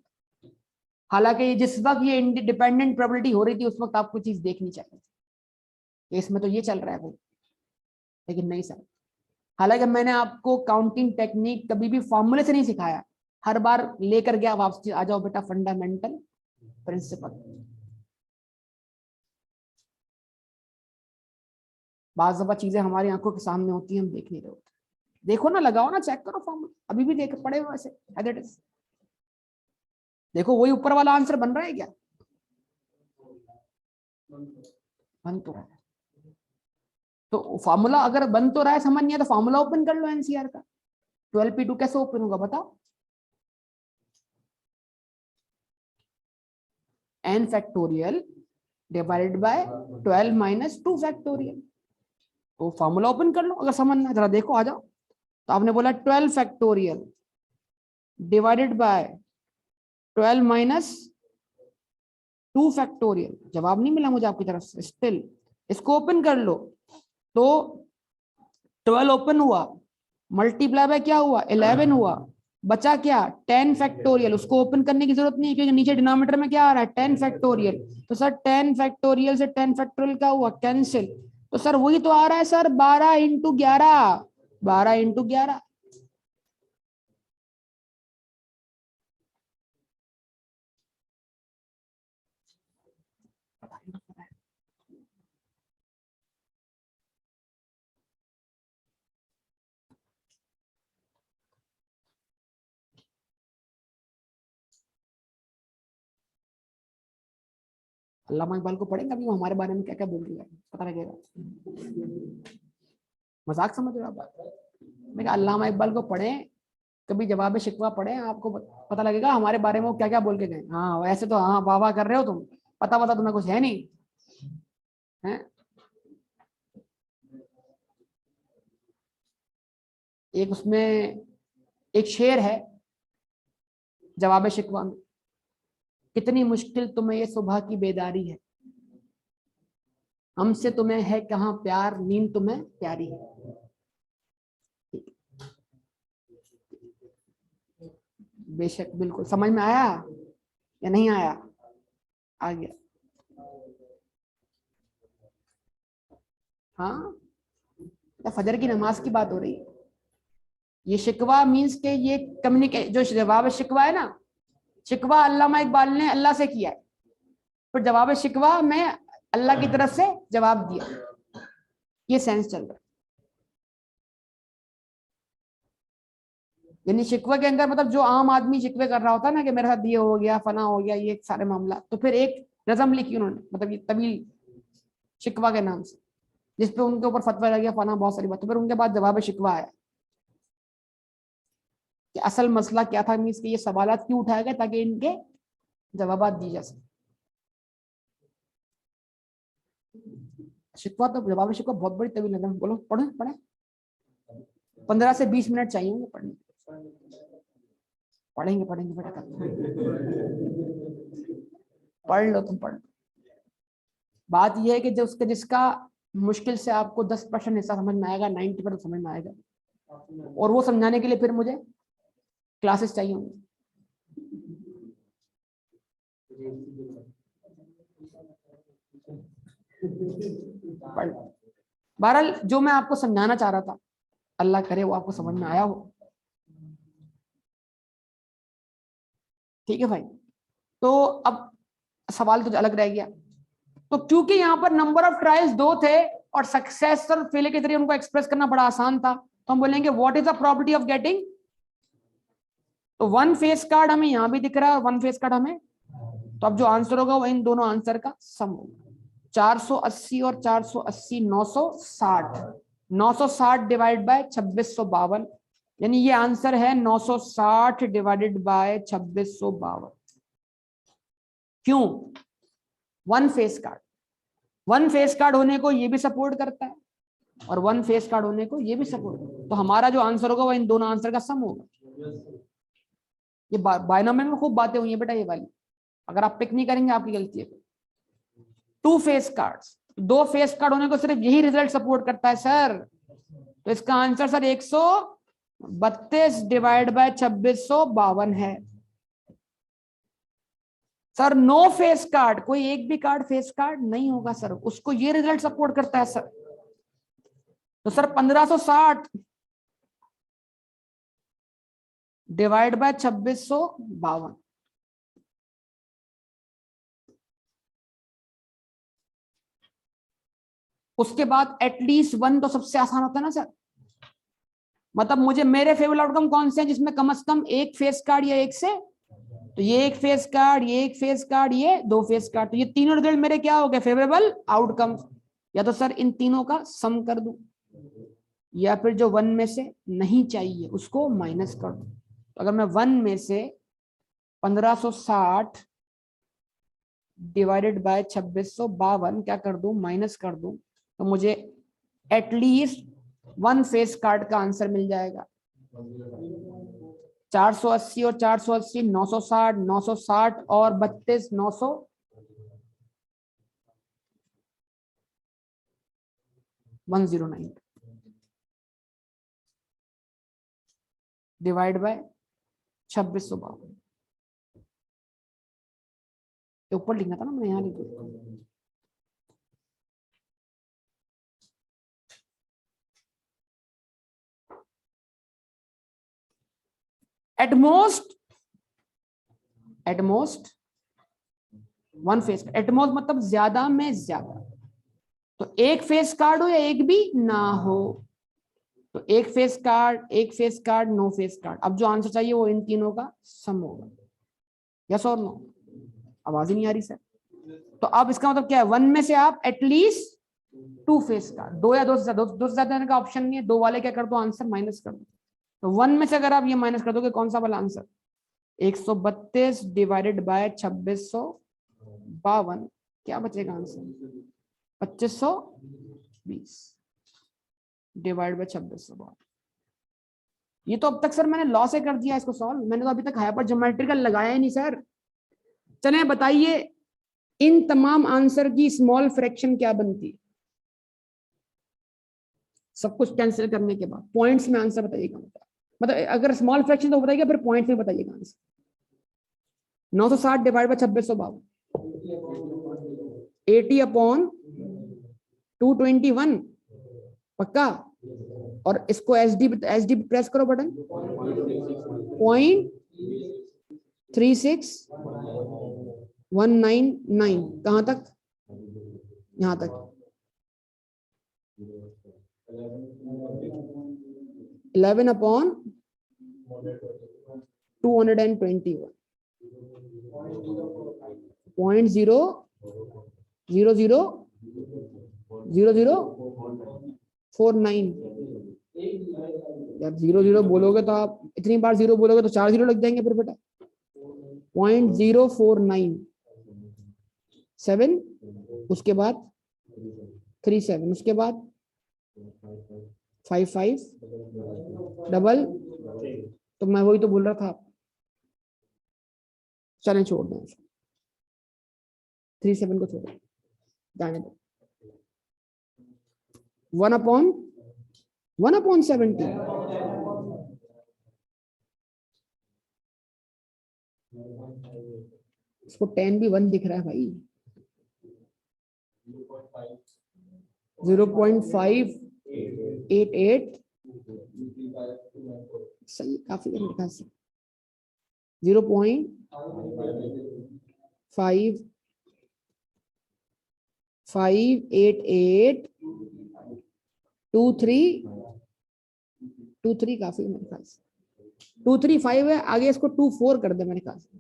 हालांकि जिस वक्त ये इंडिपेंडेंट प्रोबेबिलिटी हो रही थी उस वक्त आपको चीज देखनी चाहिए, इसमें तो ये चल रहा है भाई, लेकिन नहीं सर। हालांकि मैंने आपको काउंटिंग टेक्निक कभी भी फॉर्मूले से नहीं सिखाया, हर बार लेकर गया वापस, आ जाओ बेटा फंडामेंटल प्रिंसिपल। बाज़ दफा चीजें हमारी आंखों के सामने होती है, हम देख नहीं रहे होते। देखो ना, लगाओ ना, चेक करो फॉर्मूला, अभी भी देख पड़े हुए ऐसे, देखो वही ऊपर वाला आंसर बन रहा है क्या? बन तो रहा है, तो फॉर्मूला अगर बन तो रहा है, समझ नहीं है तो फॉर्मूला ओपन कर लो एनसीआर का। 12p2 कैसे ओपन होगा बताओ? n factorial divided bye 12 minus 2 factorial. तो फॉर्मूला ओपन कर लो अगर समझना है, जरा देखो, आ जाओ। तो आपने बोला 12 factorial divided bye 12 minus 2 factorial, जवाब नहीं मिला मुझे आपकी तरफ से स्टिल। इसको ओपन कर लो, तो 12 ओपन हुआ, मल्टीप्लाई बाय क्या हुआ 11 हुआ, बचा क्या 10 फैक्टोरियल। उसको ओपन करने की जरूरत नहीं है क्योंकि नीचे डिनोमिनेटर में क्या आ रहा है 10 फैक्टोरियल। तो सर 10 फैक्टोरियल से 10 फैक्टोरियल क्या हुआ कैंसिल, तो सर वही तो आ रहा है सर 12 इंटू 11, 12 इंटू 11। अल्लामा इकबाल को पढ़ेंगे अभी, वो हमारे बारे में क्या क्या बोल रही है पता लगेगा। मजाक समझ रहे हो आप? मैं अल्लामा इकबाल को पढ़ें कभी, जवाब शिकवा पढ़ें, आपको पता लगेगा हमारे बारे में वो क्या क्या बोल के गए। हाँ वैसे तो हाँ वाह वाह कर रहे हो तुम, पता तुम्हें कुछ है नहीं है। एक उसमें एक शेर है जवाब शिकवा में, कितनी मुश्किल तुम्हें ये सुबह की बेदारी है, हमसे तुम्हें है कहाँ प्यार, नींद तुम्हें प्यारी है। बेशक, बिल्कुल समझ में आया या नहीं आया? आ गया। हाँ तो फजर की नमाज की बात हो रही है। ये शिकवा मीन्स के ये कम्युनिकेट, जो जवाब शिकवा है ना, शिकवा अल्लामा इकबाल ने अल्लाह से किया है, फिर जवाब शिकवा में अल्लाह की तरफ से जवाब दिया, ये सेंस चल रहा है। यानी शिकवा के अंदर मतलब जो आम आदमी शिकवे कर रहा होता है ना कि मेरे साथ ये हो गया फना हो गया ये सारे मामला, तो फिर एक नज़म लिखी उन्होंने, मतलब ये तवील शिकवा के नाम से, जिसपे उनके ऊपर फतवा लग गया फना बहुत सारी बात। तो फिर उनके बाद जवाब शिकवा आया कि असल मसला क्या था, मीन्स के ये सवालात क्यों उठाए गए ताकि इनके जवाब दी जा सके। शिकवा तो जवाब शिकवा बहुत बड़ी तवील नज़म, बोलो पढ़े पढ़े, 15 से 20 मिनट चाहिए होंगे पढ़ने। पढ़ेंगे पढ़ेंगे बेटा, पढ़ लो तुम पढ़ लो। बात यह है कि जो उसका जिसका मुश्किल से आपको 10% हिस्सा समझ में आएगा, 90% समझ में आएगा, और वो समझाने के लिए फिर मुझे क्लासेस चाहिए होंगे। बहरहाल जो मैं आपको समझाना चाह रहा था, अल्लाह करे वो आपको समझ में आया हो। ठीक है भाई, तो अब सवाल तो अलग रह गया। तो क्योंकि यहाँ पर नंबर ऑफ ट्रायल्स 2 थे और सक्सेस और फेलियर के जरिए उनको एक्सप्रेस करना बड़ा आसान था, तो हम बोलेंगे what is the probability of getting. तो 1 फेस कार्ड हमें यहाँ भी दिख रहा है और 1 फेस कार्ड हमें, तो अब जो आंसर होगा वो इन दोनों आंसर का सम होगा। 480 और 480 960, 960 डिवाइड बाय 2652, यानी ये आंसर है 960 डिवाइडेड बाय 2652। क्यों? One face card, one face card होने को ये भी सपोर्ट करता है और वन फेस कार्ड होने को ये भी सपोर्ट करता है, तो हमारा जो आंसर होगा वो इन दोनों आंसर का सम होगा। ये बायनोमियल में खूब बातें हुई है बेटा ये वाली, अगर आप पिक नहीं करेंगे आपकी गलती है। टू फेस कार्ड्स, दो फेस कार्ड होने को सिर्फ यही रिजल्ट सपोर्ट करता है सर, तो इसका आंसर सर 132 डिवाइड बाय 2652 है। सर नो फेस कार्ड, कोई एक भी कार्ड फेस कार्ड नहीं होगा सर, उसको ये रिजल्ट सपोर्ट करता है सर। तो सर 1560 डिवाइड बाय 2652, उसके बाद एटलीस्ट वन तो सबसे आसान होता है ना सर। मतलब मुझे मेरे फेवरेट आउटकम कौन से हैं जिसमें कम से कम एक फेस कार्ड या एक से, तो ये एक फेस कार्ड, ये एक फेस कार्ड, ये दो फेस कार्ड, तो ये तीनों रिजल्ट मेरे क्या हो गए? Favourable outcome. या तो सर इन तीनों का सम कर दूं, या फिर जो वन में से नहीं चाहिए उसको माइनस कर दूं। तो अगर मैं वन में से 1560 डिवाइडेड बाय 2652 क्या कर दूं? माइनस कर दूं, तो मुझे एटलीस्ट वन फेस कार्ड का आंसर मिल जाएगा। 480 और 480 960, 960 और 32 900 109 डिवाइड बाय 2652, ऊपर लिखना था ना, मैं यहाँ लिख देता हूँ। At most one face, at most मतलब ज्यादा में ज्यादा, तो एक फेस कार्ड हो या एक भी ना हो, तो एक face card, no face card. अब जो आंसर चाहिए वो इन तीनों का सम होगा। यस और नो? आवाज ही नहीं आ रही सर। तो अब इसका मतलब क्या है? वन में से आप एटलीस्ट टू फेस कार्ड, दो या दो से ज्यादा, दो से ज्यादा का ऑप्शन नहीं है, दो वाले क्या कर दो? आंसर माइनस कर दो। तो वन में से अगर आप ये माइनस कर दोगे कौन सा वाला आंसर? 132 डिवाइडेड बाय 2652, क्या बचेगा आंसर? 2520 divide by 2652। ये तो अब तक सर मैंने लॉ से कर दिया इसको सॉल्व, मैंने तो अभी तक हाइपर ज्योमेट्रिकल लगाया ही नहीं सर। चले बताइए इन तमाम आंसर की स्मॉल फ्रैक्शन क्या बनती है? सब कुछ कैंसिल करने के बाद पॉइंट्स में आंसर बताइएगा। मतलब अगर स्मॉल फ्रैक्शन तो बताइएगा, फिर पॉइंट्स में बताइएगा आंसर। 960 डिवाइड बाय 2652, 80/221, पक्का? और इसको एसडी प्रेस करो बटन, 0.36199, कहां तक? यहां तक। 11/221, 0.000049। यार 00 बोलोगे तो आप इतनी बार 0 बोलोगे तो 4 0 लग जाएंगे फिर बेटा। 0.0497, उसके बाद 37, उसके बाद 55 डबल, तो मैं वही तो बोल रहा था। चलें छोड़ दें, 37 को छोड़ जाने दो। 1/1/17, इसको 10 भी 1 दिख रहा है भाई। 0.588, सही, काफी लिखा है। 0.58823, काफी मेरे ख्याल से 235 है, आगे इसको 24 कर दे मेरे ख्याल से,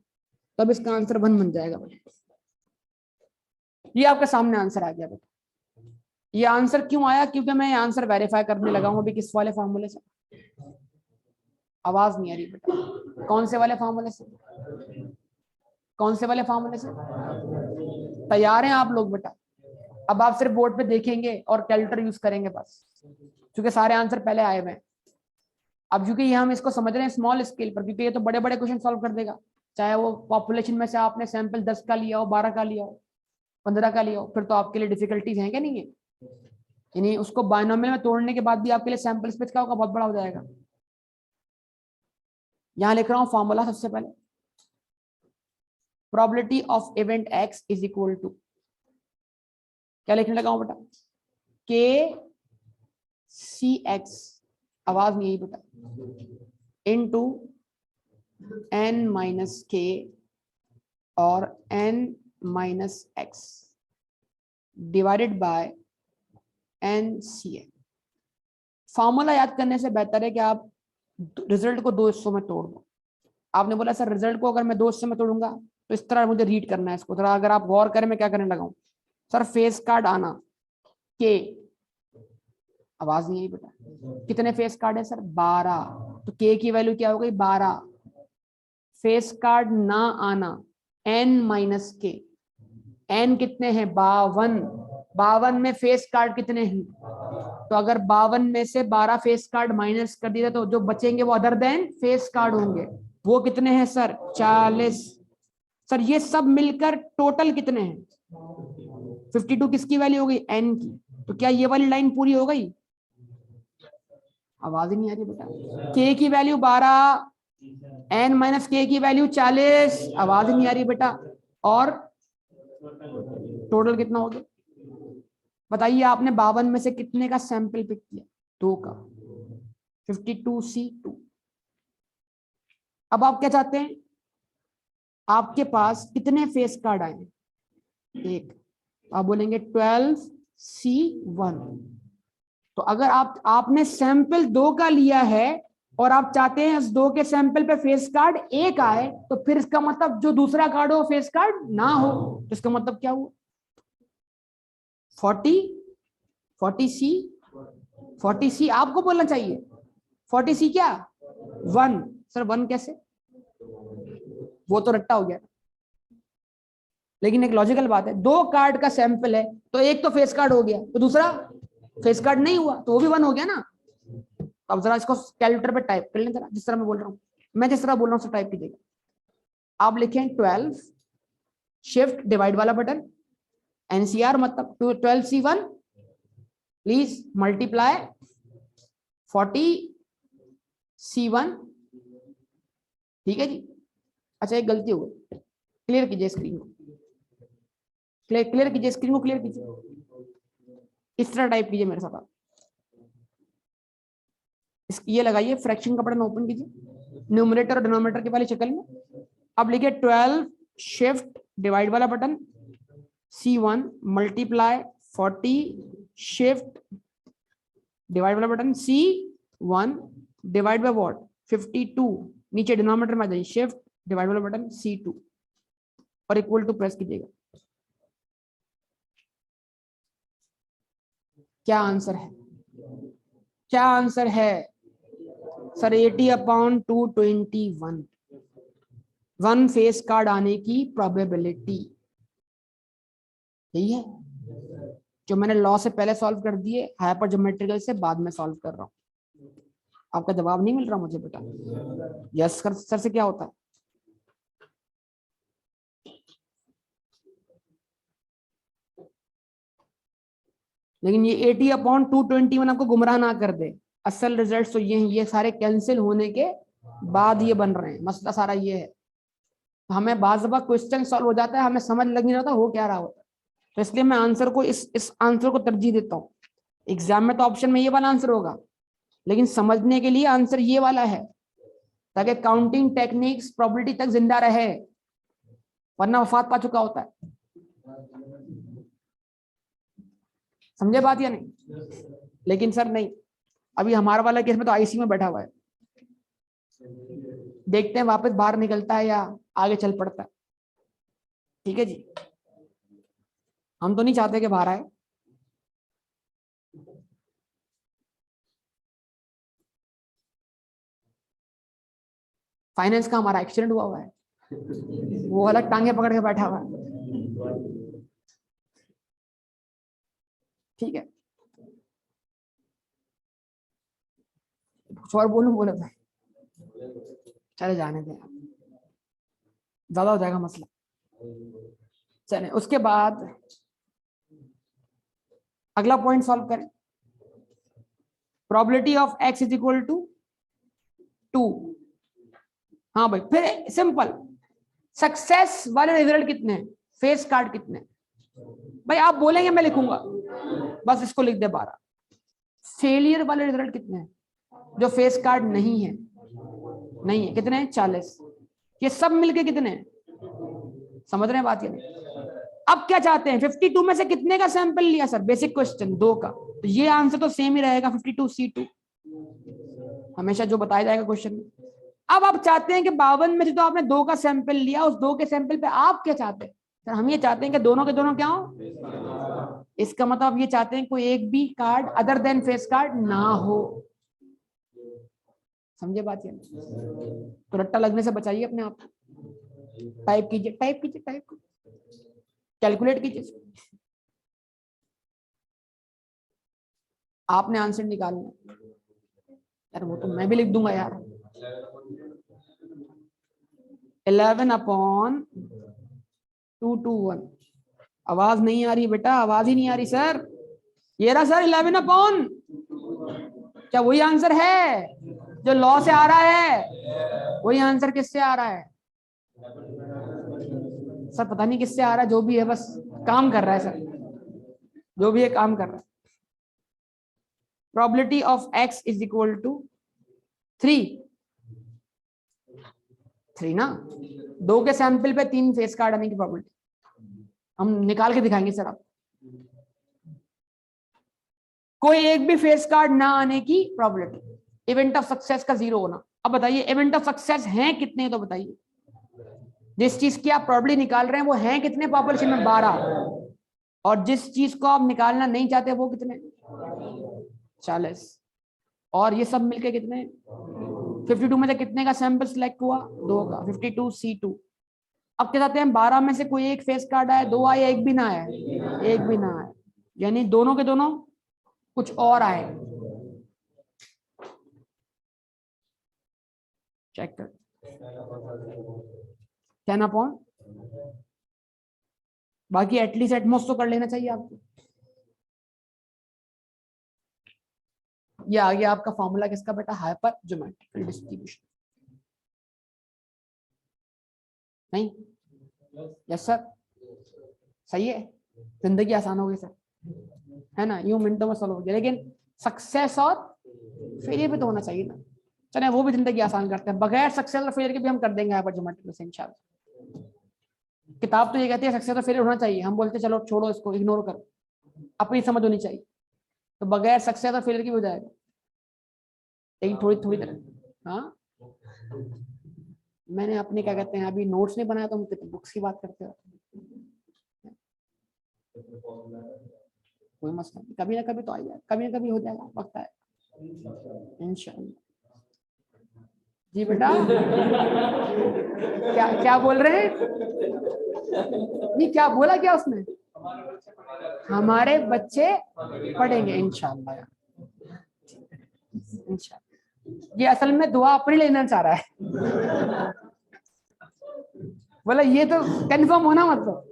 तब इसका आंसर 1 बन जाएगा बेटा। ये आपके सामने आंसर आ गया बेटा। ये आंसर क्यों आया? क्योंकि मैं ये आंसर वेरीफाई करने लगा हूं अभी किस वाले फॉर्मूले से। आवाज नहीं आ रही बेटा। कौन से वाले फॉर्मूले से? कौन से वाले फॉर्मूले से? तैयार हैं आप लोग बेटा? अब आप सिर्फ बोर्ड पे देखेंगे और कैलकुलेटर यूज करेंगे बस, क्योंकि सारे आंसर पहले आए हुए हैं। अब क्योंकि ये हम इसको समझ रहे हैं स्मॉल स्केल पर, क्योंकि ये तो बड़े बड़े क्वेश्चन सॉल्व कर देगा, चाहे वो पॉपुलेशन में से आपने सैंपल 10 का लिया हो, 12 का लिया हो, 15 का लिया हो, फिर तो आपके लिए डिफिकल्टीज हैं क्या? नहीं है। यानी उसको बायनोमियल में तोड़ने के बाद भी आपके लिए सैंपल स्पेस क्या होगा? बहुत बड़ा हो जाएगा। यहां लिख रहा हूं फॉर्मूला सबसे पहले, probability of event x is equal to, क्या लिखने लगा हूं बेटा? के सी एक्स, आवाज नहीं आई बेटा, इनटू एन माइनस के और n minus x divided by N C n. Formula याद करने से बेहतर है कि आप रिजल्ट को दो हिस्सों में तोड़ दो। आपने बोला सर रिजल्ट को अगर मैं दो हिस्सों में तोड़ूंगा तो इस तरह मुझे रीड करना है इसको। थोड़ा अगर आप गौर करें मैं क्या करने लगा हूं सर, फेस कार्ड आना के, आवाज नहीं आई बेटा, कितने फेस कार्ड है सर? 12, तो के की वैल्यू क्या हो गई? 12। फेस कार्ड ना आना n माइनस के, n कितने हैं? 52। 52 में फेस कार्ड कितने हैं? तो अगर 52 में से 12 फेस कार्ड माइनस कर दिया तो जो बचेंगे वो अदर देन फेस कार्ड होंगे। वो कितने हैं सर? 40। सर ये सब मिलकर टोटल कितने हैं? 52 किसकी वैल्यू हो गई? n की। तो क्या ये वाली लाइन पूरी हो गई? आवाज ही नहीं आ रही बेटा। k की वैल्यू 12, n माइनस के की वैल्यू 40, आवाज नहीं आ रही बेटा। और टोटल कितना हो गया बताइए? आपने 52 में से कितने का सैंपल पिक किया? 2 का, 52C2। अब आप क्या चाहते हैं? आपके पास कितने फेस कार्ड आए? 1। आप बोलेंगे 12C1। तो अगर आपने सैंपल 2 का लिया है और आप चाहते हैं इस 2 के सैंपल पे फेस कार्ड 1 आए, तो फिर इसका मतलब जो दूसरा कार्ड हो फेस कार्ड ना हो। तो इसका मतलब क्या हुआ? 40C आपको बोलना चाहिए। 40C क्या? 1। सर 1 कैसे? वो तो रट्टा हो गया। लेकिन एक लॉजिकल बात है, 2 कार्ड का सैंपल है तो एक तो फेस कार्ड हो गया, तो दूसरा फेस कार्ड नहीं हुआ तो वो भी 1 हो गया ना। अब जरा इसको कैलकुलेटर पे टाइप कर लें जरा, जिस तरह मैं बोल रहा हूँ, मैं जिस तरह बोल रहा हूँ टाइप कीजिएगा। आप लिखें 12, शिफ्ट डिवाइड वाला बटन, एनसीआर मतलब 12C1, प्लीज मल्टीप्लाई 40C1। ठीक है जी। अच्छा एक गलती हो गई, क्लियर कीजिए स्क्रीन को, क्लियर कीजिए स्क्रीन को, क्लियर कीजिए। इस तरह टाइप कीजिए मेरे साथ आप। ये लगाइए, फ्रैक्शन का बटन ओपन कीजिए, न्यूमरेटर और डिनोमिनेटर के वाली शक्ल में। अब लिखिए 12, शिफ्ट डिवाइड वाला button, C1 multiply 40, shift divide वाला button, C1 divide by what? 52। नीचे डिनोमिनेटर में आ जाइए, शिफ्ट डिवाइड वाला बटन C2 और इक्वल टू प्रेस कीजिएगा। क्या आंसर है? क्या आंसर है सर? 80/221, 1 फेस कार्ड आने की प्रोबेबिलिटी। यही है जो मैंने लॉ से पहले सॉल्व कर दिए, हाइपर ज्योमेट्रिकल से बाद में सॉल्व कर रहा हूं। आपका जवाब नहीं मिल रहा मुझे बेटा? यस सर से क्या होता है? लेकिन ये 80/221 आपको गुमराह ना कर दे। असल रिजल्ट तो ये सारे कैंसिल होने के बाद ये बन रहे हैं। मसला सारा ये है, हमें बाज़ क्वेश्चन सॉल्व हो जाता है, हमें समझ लग नहीं रहा हो क्या रहा होता है। तो इसलिए मैं आंसर को इस आंसर को तरजीह देता हूँ। एग्जाम में तो ऑप्शन में ये वाला आंसर होगा, लेकिन समझने के लिए आंसर ये वाला है, ताकि काउंटिंग टेक्निक्स प्रोबेबिलिटी तक जिंदा रहे, वरना वफात पा चुका होता है। समझे बात या नहीं? लेकिन सर नहीं, अभी हमारा वाला केस में तो आईसी में बैठा हुआ है, देखते हैं वापस बाहर निकलता है या आगे चल पड़ता है। ठीक है जी, हम तो नहीं चाहते कि बाहर आए। फाइनेंस का हमारा एक्सीडेंट हुआ है, वो अलग टांगे पकड़ के बैठा हुआ है। ठीक है, कुछ और बोलूं बोले भाई, चले जाने दें, ज्यादा हो जाएगा मसला। चले उसके बाद अगला पॉइंट सॉल्व करें। Probability of x is equal to 2। हाँ भाई, फिर सिंपल, सक्सेस वाले रिजल्ट कितने हैं, फेस कार्ड कितने हैं? भाई आप बोलेंगे मैं लिखूंगा, बस इसको लिख दे 12। फेलियर वाले रिजल्ट कितने हैं, जो फेस कार्ड नहीं है, नहीं है, कितने हैं? 40। ये सब मिलके कितने हैं? समझ रहे हैं बात? ये नहीं। अब क्या चाहते हैं, 52 में से कितने का सैंपल लिया सर? बेसिक क्वेश्चन 2 का, तो ये आंसर तो सेम ही रहेगा, 52C2 हमेशा जो बताया जाएगा क्वेश्चन में। अब आप चाहते हैं कि 52 में से तो आपने 2 का सैंपल लिया, उस 2 के सैंपल पे आप क्या चाहते हैं सर? हम ये चाहते हैं कि दोनों के दोनों क्या हो। इसका मतलब ये चाहते हैं कोई एक भी card other than face card ना हो। समझे बात? ये तो रट्टा लगने से बचाइए अपने आप। टाइप कीजिए, टाइप कीजिए, टाइप कैलकुलेट कीजिए। आपने आंसर निकालना यार, वो तो मैं भी लिख दूंगा यार। 11/221। आवाज नहीं आ रही बेटा, आवाज ही नहीं आ रही सर। ये रहा सर 11/, क्या वही आंसर है जो लॉ से आ रहा है? वही आंसर किससे आ रहा है सर? पता नहीं किससे आ रहा है, जो भी है बस काम कर रहा है सर, जो भी है काम कर रहा है। Probability of x is equal to 3। 3 ना, 2 के सैंपल पे 3 फेस कार्ड आने की प्रोबेबिलिटी हम निकाल के दिखाएंगे सर आप। कोई एक भी फेस कार्ड ना आने की प्रोबेबिलिटी, इवेंट ऑफ सक्सेस का 0 होना। अब बताइए इवेंट ऑफ सक्सेस हैं कितने, तो बताइए जिस चीज की आप प्रोबेबिलिटी निकाल रहे हैं वो हैं कितने पॉपुलेशन में? 12। और जिस चीज को आप निकालना नहीं चाहते वो कितने? 40। और ये सब मिलके कितने? 52 में से कितने का सैंपल सिलेक्ट हुआ? 2 का, 52C2। अब क्या चाहते हैं, 12 में से कोई एक फेस कार्ड आए, 2 आए, एक भी ना आए? एक भी ना आए, यानी दोनों के दोनों कुछ और आए। चेक कर, 10/, बाकी एटलीस्ट एटमोस्ट तो कर लेना चाहिए आपको। ये आ गया आपका फॉर्मूला किसका बेटा? Hyper geometrical distribution. नहीं? यस सर, सही है, जिंदगी आसान हो गई सर, है ना? यूं मिनटों में सॉल्व हो गया, लेकिन सक्सेस और फेलियर भी तो होना चाहिए ना। चले वो भी जिंदगी आसान करते हैं, बगैर सक्सेस और फेलियर के भी हम कर देंगे हाइपर ज्योमेट्रिकल से इंशाल्लाह। किताब तो ये कहती है सक्सेस और फेलियर होना चाहिए, हम बोलते चलो छोड़ो इसको, इग्नोर करो, अपनी समझ होनी चाहिए। तो बगैर सक्सेस और फेलियर की भी हो जाएगा, लेकिन थोड़ी थोड़ी तरह। हाँ, मैंने अपने क्या कहते हैं अभी नोट्स नहीं बनाया, तो हम बुक्स की बात करते हैं। कोई मसला नहीं, कभी ना कभी तो आएगा, कभी ना कभी हो जाएगा, वक्त आएगा इंशाल्लाह। जी बेटा क्या क्या बोल रहे हैं? नहीं, क्या बोला क्या उसने? हमारे बच्चे पढ़ेंगे इंशाल्लाह यार, इंशाल्लाह। ये असल में दुआ अपने लेना चाह रहा है, बोला ये तो कंफर्म होना मतलब।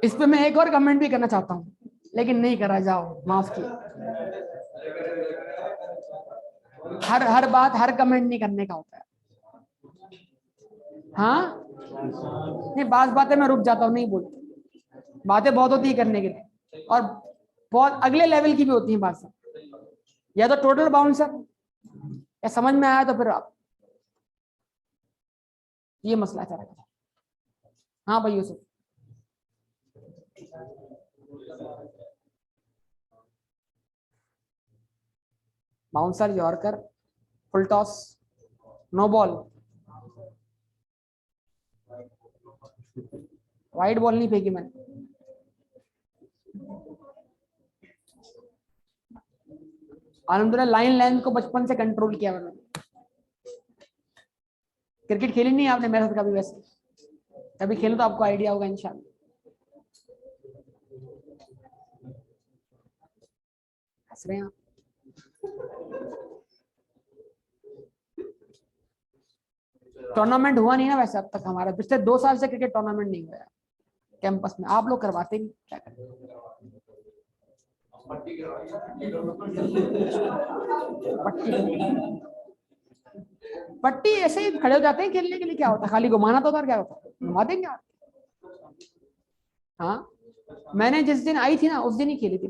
इस पे मैं एक और कमेंट भी करना चाहता हूँ, लेकिन नहीं करा, जाओ माफ किया। हर बात हर कमेंट नहीं करने का होता है। हाँ नहीं, बात बातें मैं रुक जाता हूँ, नहीं बोलता, बातें बहुत होती है करने के लिए, और बहुत अगले लेवल की भी होती है बात सब, या तो टोटल बाउंसर, या समझ में आया तो फिर आप, ये मसला चला गया। हाँ भाई Yusuf, bouncer, yorker, full toss, no ball, wide ball नहीं फेंकी मैंने। अल्हम्दुलिल्लाह लाइन लेंथ को बचपन से कंट्रोल किया मैंने। क्रिकेट खेली नहीं आपने मेरे साथ कभी? वैसे कभी खेलो तो आपको आइडिया होगा इंशाल्लाह। हंस रहे हैं आप? टूर्नामेंट हुआ नहीं ना वैसे अब तक हमारा, पिछले 2 साल से क्रिकेट टूर्नामेंट नहीं हुआ कैंपस में। आप लोग करवाते नहीं, क्या करें? पट्टी ऐसे ही खड़े हो जाते हैं खेलने के लिए, क्या होता है? खाली घुमाना तो क्या होता है? घुमा देंगे आप। हाँ मैंने जिस दिन आई थी ना उस दिन ही खेली थी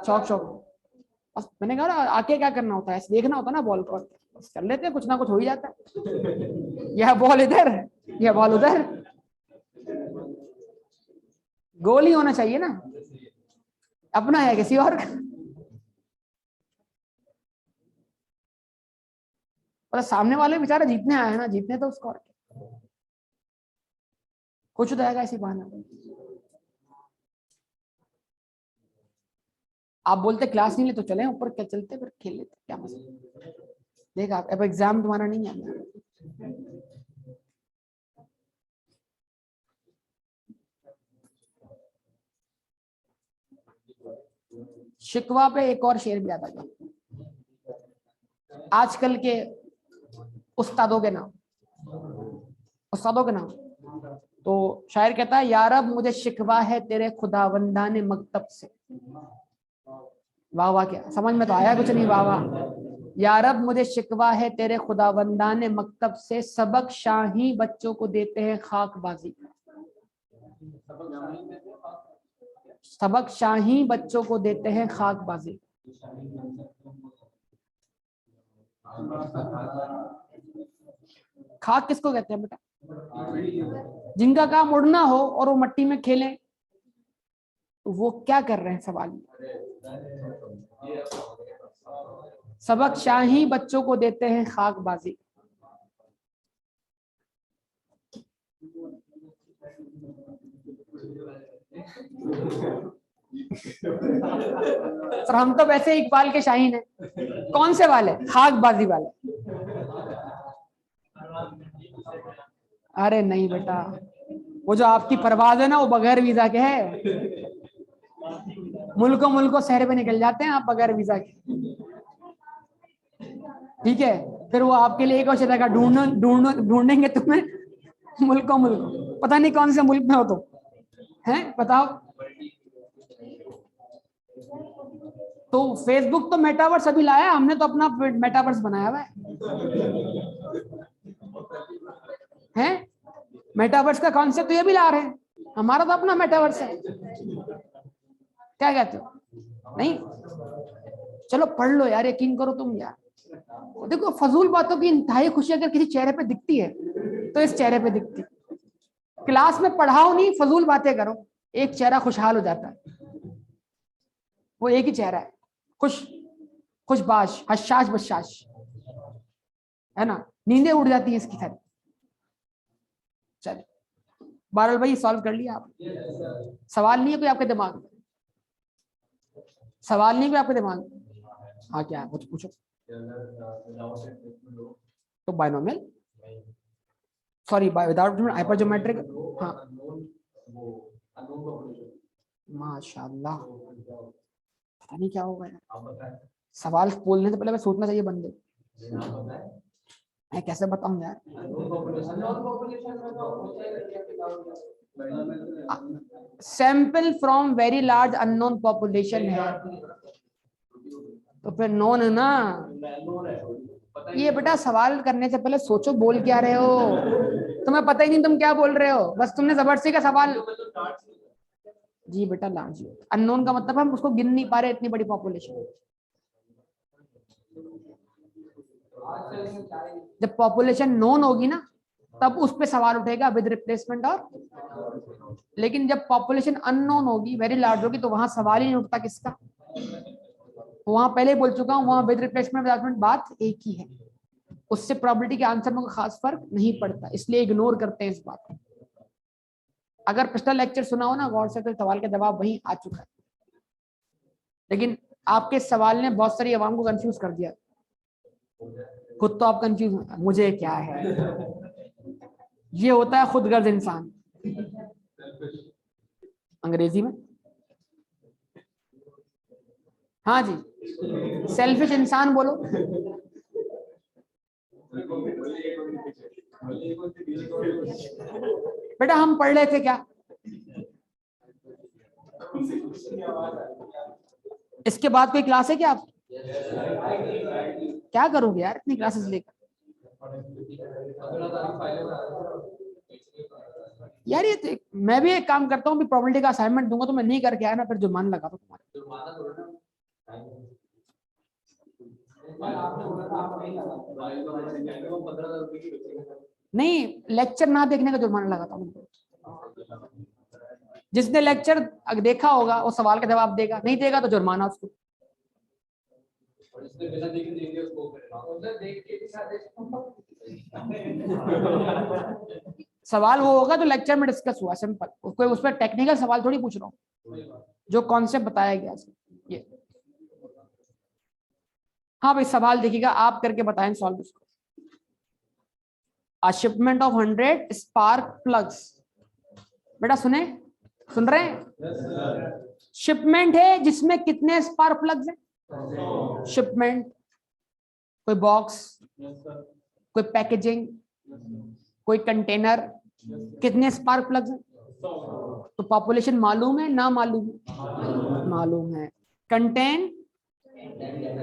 चौक चौक। बस मैंने कहा ना आके क्या करना होता है, ऐसे देखना होता है ना बॉल को, बस कर लेते हैं, कुछ ना कुछ हो ही जाता है। यह बॉल इधर, यह बॉल उधर, गोल ही होना चाहिए ना, अपना है किसी और का। और सामने वाले बेचारा जीतने आया है ना, जीतने तो उसको कुछ तो आएगा इसी बहाने। आप बोलते क्लास नहीं ले तो चले ऊपर, क्या चलते फिर खेल लेते, क्या मसला? देखा अब एग्जाम तुम्हारा नहीं है। शिकवा पे एक और शेर भी आता है आजकल के उस्तादों के नाम, उस्तादों के नाम। तो शायर कहता है, यार अब मुझे शिकवा है तेरे खुदावंदाने मकतब से। वाह वाह, क्या समझ में तो आया कुछ नहीं? वाह वाह। यार अब मुझे शिकवा है तेरे खुदावंदाने मकतब से, सबक शाही बच्चों को देते हैं खाकबाजी। सबक शाही बच्चों को देते हैं खाकबाजी। खाक किसको कहते हैं बेटा? जिनका काम उड़ना हो और वो मिट्टी में खेलें, तो वो क्या कर रहे हैं सवाल में? सबक शाही बच्चों को देते हैं खाकबाजी। सर हम तो वैसे इकबाल के शाहीन है। कौन से वाले? खाकबाजी वाले? अरे नहीं बेटा, वो जो आपकी परवाज है ना वो बगैर वीजा के है। मुल्कों मुल्कों शहर पे निकल जाते हैं आप बगैर वीजा के, ठीक है? फिर वो आपके लिए एक और जगह ढूंढेंगे तुम्हें मुल्कों मुल्कों, पता नहीं कौन से मुल्क में हो तुम, हैं बताओ। तो फेसबुक तो मेटावर्स अभी लाया, हमने तो अपना मेटावर्स बनाया हुआ है। मेटावर्स का कॉन्सेप्ट ये भी ला रहे हैं, हमारा तो अपना मेटावर्स है। क्या कहते हो? नहीं चलो पढ़ लो यार, यकीन करो तुम यार। देखो फजूल बातों की इंतहाई खुशी अगर किसी चेहरे पे दिखती है तो इस चेहरे पे दिखती। क्लास में पढ़ाओ नहीं, फजूल बातें करो, एक चेहरा खुशहाल हो जाता है। वो एक ही चेहरा है, खुश खुशबाश हशाश बशाश, है ना? नींदें उड़ जाती है इसकी सारी। चल बारल भाई सॉल्व कर लिया आप? सवाल नहीं है कोई आपके दिमाग में? सवाल नहीं कोई आपके दिमाग में? हाँ क्या है, कुछ पूछो। तो बायनोमियल, सॉरी विदाउट हाइपरजोमेट्रिक। हाँ माशाल्लाह, पता नहीं क्या होगा यार। सवाल बोलने से पहले मैं सोचना चाहिए बंदे। मैं कैसे बताऊं यार? Sample from very large unknown population है, तो फिर नोन है ना। ये बेटा सवाल करने से पहले सोचो बोल क्या रहे हो, तुम्हें पता ही नहीं तुम क्या बोल रहे हो, बस तुमने जबरदस्ती का सवाल। जी बेटा लार्ज, अननोन का मतलब हम उसको गिन नहीं पा रहे, इतनी बड़ी पॉपुलेशन। जब पॉपुलेशन नोन होगी ना तब उस पे सवाल उठेगा विद रिप्लेसमेंट और, लेकिन जब पॉपुलेशन अननोन होगी, वेरी लार्ज होगी, तो वहां सवाल ही नहीं उठता किसका। वहां पहले बोल चुका हूं, वहां विद रिप्लेसमेंट बात एक ही है, उससे प्रोबेबिलिटी के आंसर में कोई खास फर्क नहीं पड़ता, इसलिए इग्नोर करते हैं इस बात को। अगर पिछला लेक्चर सुना हो ना गौर से, तो सवाल का जवाब वहीं आ चुका है, लेकिन आपके सवाल ने बहुत सारी आवाम को कंफ्यूज कर दिया। खुद तो आप कंफ्यूज, मुझे क्या है, ये होता है खुदगर्ज इंसान अंग्रेजी में। हाँ जी, सेल्फिश इंसान बोलो। बेटा हम पढ़ रहे थे क्या? इसके बाद कोई क्लास है क्या? आप क्या करोगे यार इतनी क्लासेस लेकर? यार ये तो मैं भी एक काम करता हूँ, प्रोबेबिलिटी का असाइनमेंट दूंगा तो मैं नहीं करके आया ना, फिर जुर्माना लगा दो तुम्हारे। नहीं, लेक्चर ना देखने का जुर्माना लगाता हूँ। जिसने लेक्चर देखा होगा वो सवाल का जवाब देगा, नहीं देगा तो जुर्माना उसको। सवाल वो होगा जो लेक्चर में डिस्कस हुआ, सिंपल। कोई उस पर टेक्निकल सवाल थोड़ी पूछ रहा हूँ, जो कॉन्सेप्ट बताया गया ये। हाँ भाई, सवाल देखिएगा, आप करके बताएं सॉल्व इसको। A shipment of 100 spark plugs। बेटा सुने, सुन रहे हैं? शिपमेंट है जिसमें कितने स्पार्क प्लग्स हैं? शिपमेंट, कोई बॉक्स, कोई पैकेजिंग, कोई कंटेनर, कितने स्पार्क प्लग्स हैं? तो पॉपुलेशन मालूम है ना मालूम? मालूम है। कंटेन,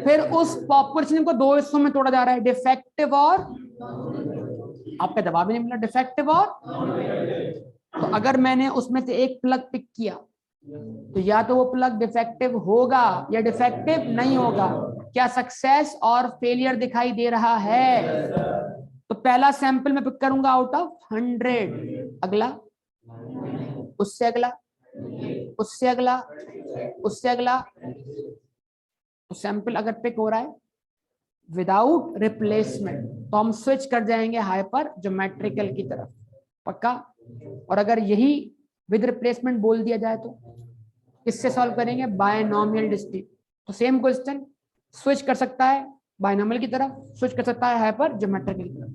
फिर उस पॉपुलेशन को दो हिस्सों में तोड़ा जा रहा है, डिफेक्टिव और, आपका जवाब ही नहीं मिला, डिफेक्टिव और। तो अगर मैंने उसमें से एक प्लग पिक किया तो या तो वो प्लग डिफेक्टिव होगा या डिफेक्टिव नहीं होगा। क्या सक्सेस और फेलियर दिखाई दे रहा है? तो पहला सैंपल मैं पिक करूंगा आउट ऑफ 100, अगला, उससे अगला, उससे अगला, उससे अगला। तो सैंपल अगर पिक हो रहा है विदाउट रिप्लेसमेंट तो हम स्विच कर जाएंगे हाइपर ज्योमेट्रिकल की तरफ, पक्का। और अगर यही विद रिप्लेसमेंट बोल दिया जाए तो किससे सॉल्व करेंगे? Binomial distribution. तो सेम क्वेश्चन, स्विच कर सकता है बायनॉमियल की तरफ, स्विच कर सकता है हाइपर ज्योमेट्रिकल की तरफ,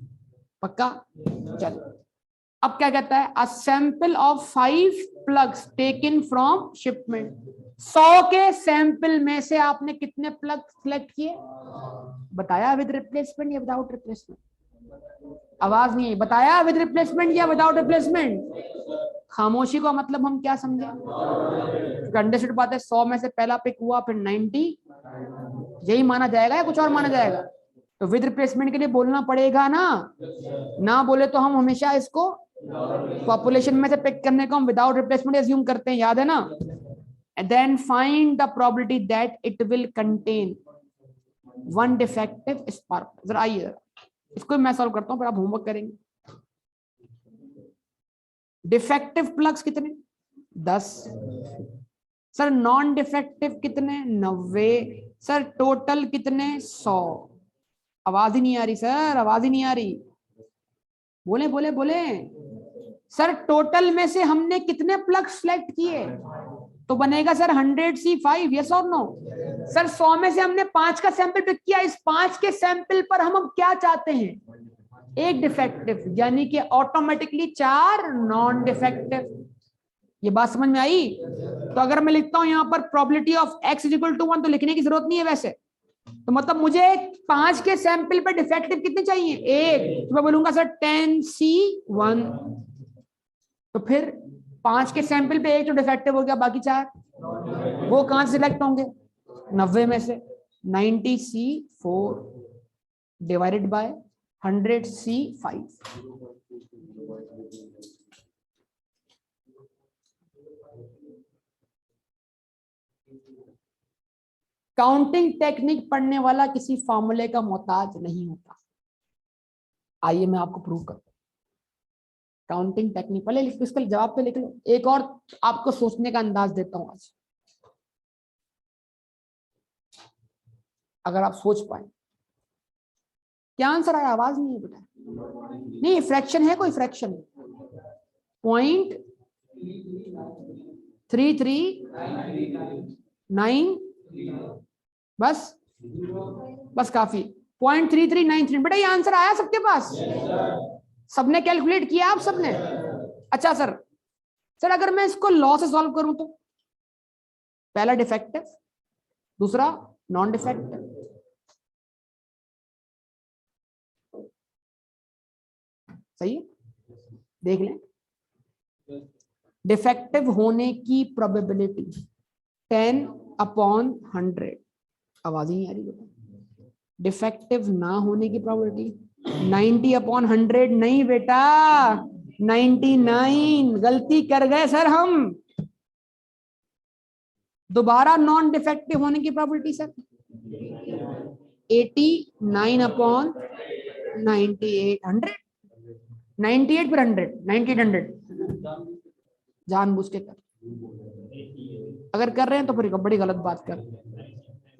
पक्का। चलो अब क्या कहता है? A sample of 5 plugs taken from shipment. 100 के सैंपल में से आपने कितने प्लग सिलेक्ट किए? बताया विद रिप्लेसमेंट या विदाउट रिप्लेसमेंट? आवाज नहीं है। बताया विद रिप्लेसमेंट या विदाउट रिप्लेसमेंट? खामोशी का मतलब हम क्या समझे? अंडरस्टूड बात है। 100 में से पहला पिक हुआ, फिर 90, यही माना जाएगा या कुछ और माना जाएगा? तो विद रिप्लेसमेंट के लिए बोलना पड़ेगा ना, ना बोले तो हम हमेशा इसको पॉपुलेशन में से पिक करने को हम विदाउट रिप्लेसमेंट अज्यूम करते हैं, याद है ना। And then find the probability that it will contain 1 defective spark. जरा आइए इसको मैं सॉल्व करता हूं, फिर आप होमवर्क करेंगे। डिफेक्टिव प्लग्स कितने? 10। सर नॉन डिफेक्टिव कितने? 90। सर टोटल कितने? 100। आवाज ही नहीं आ रही सर, आवाज ही नहीं आ रही, बोले बोले बोले। सर टोटल में से हमने कितने प्लग सिलेक्ट किए? तो बनेगा सर 100C5, यस और नो? सर 100 में से हमने 5 का सैंपल पिक किया, इस 5 के सैंपल पर हम क्या चाहते हैं? एक डिफेक्टिव, यानी कि ऑटोमेटिकली 4 नॉन डिफेक्टिव। ये बात समझ में आई? तो अगर मैं लिखता हूं यहां पर प्रोबेबिलिटी ऑफ x = 1, तो लिखने की जरूरत नहीं है वैसे। तो मतलब मुझे 5 के सैंपल पर डिफेक्टिव कितने चाहिए? एक। तो मैं बोलूंगा सर 10C1। तो फिर 5 के सैंपल पे एक तो डिफेक्टिव हो गया, बाकी 4 वो कहां से सिलेक्ट होंगे? 90 में से। 90C4 divided by 100C5। Counting technique पढ़ने वाला किसी फॉर्मूले का मोहताज नहीं होता। आइए मैं आपको प्रूव करता हूं। काउंटिंग टेक्निक पहले इसका जवाब पे लिख लो। एक और आपको सोचने का अंदाज देता हूं आज, अगर आप सोच पाए। क्या आंसर आया? आवाज नहीं है बेटा। नहीं, फ्रैक्शन है, कोई फ्रैक्शन 0.0 3393 बस बस काफी 0.3393। बेटा ये आंसर आया सबके पास? सबने कैलकुलेट किया? आप सबने? अच्छा सर, सर अगर मैं इसको लॉ से सॉल्व करूं तो पहला डिफेक्टिव, दूसरा नॉन डिफेक्टिव। सही है, देख लें। डिफेक्टिव होने की प्रोबेबिलिटी 10/100। आवाज ही नहीं आ रही बेटा। डिफेक्टिव ना होने की प्रोबेबिलिटी 90/100 नहीं बेटा, 99। गलती कर गए सर हम। दोबारा नॉन डिफेक्टिव होने की प्रोबेबिलिटी सर 89/98। 98 पर 100, 9800 जानबूझ के कर। अगर कर रहे हैं तो फिर बड़ी गलत बात कर।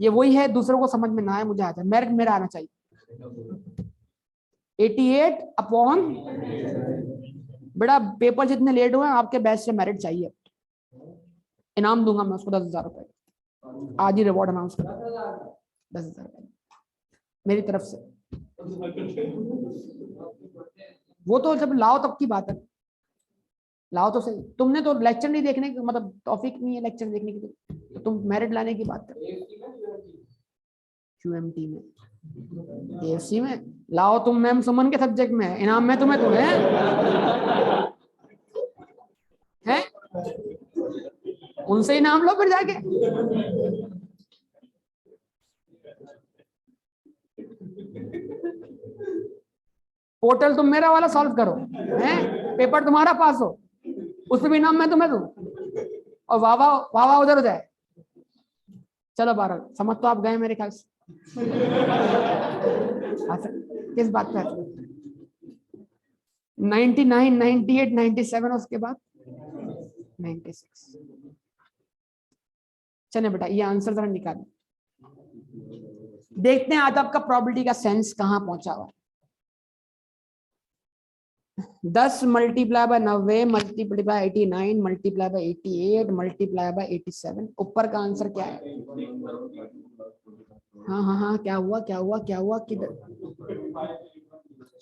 ये वही है, दूसरों को समझ में ना आए, मुझे आता है। मेरिट मेरा आना चाहिए। 88/, बेटा पेपर जितने लेट हुए आपके बैच से मेरिट चाहिए। इनाम दूंगा मैं उसको 10,000 रुपए। आज ही रिवॉर्ड अनाउंस कर 10,000 रुपए मेरी तरफ से। वो तो जब लाओ तब की बात है, लाओ तो सही। तुमने तो लेक्चर नहीं देखने की, मतलब टॉपिक नहीं है लेक्चर देखने की, तो तुम मेरिट लाने की बात कर। QMT में, AFC में लाओ तुम मैम सुमन के सब्जेक्ट में, इनाम में तुम्हें तो है? उनसे इनाम लो फिर जाके। पोर्टल तुम मेरा वाला सॉल्व करो, हैं? पेपर तुम्हारा पास हो, उसमें भी इनाम मैं तुम्हें दूं, और वाह वाह वाह वाह उधर हो जाए। चलो 12 समझ तो आप गए मेरे ख्याल से। किस बात पे? 99, 98, 97, उसके बाद 96। चले बेटा ये आंसर जरा निकालें, देखते हैं आज आपका प्रोबेबिलिटी का सेंस कहां पहुंचा हुआ। 10 multiply by 90 multiply by 89 multiply by 88 multiply by 87। ऊपर का आंसर क्या है? हाँ हाँ हाँ, क्या हुआ क्या हुआ क्या हुआ किधर?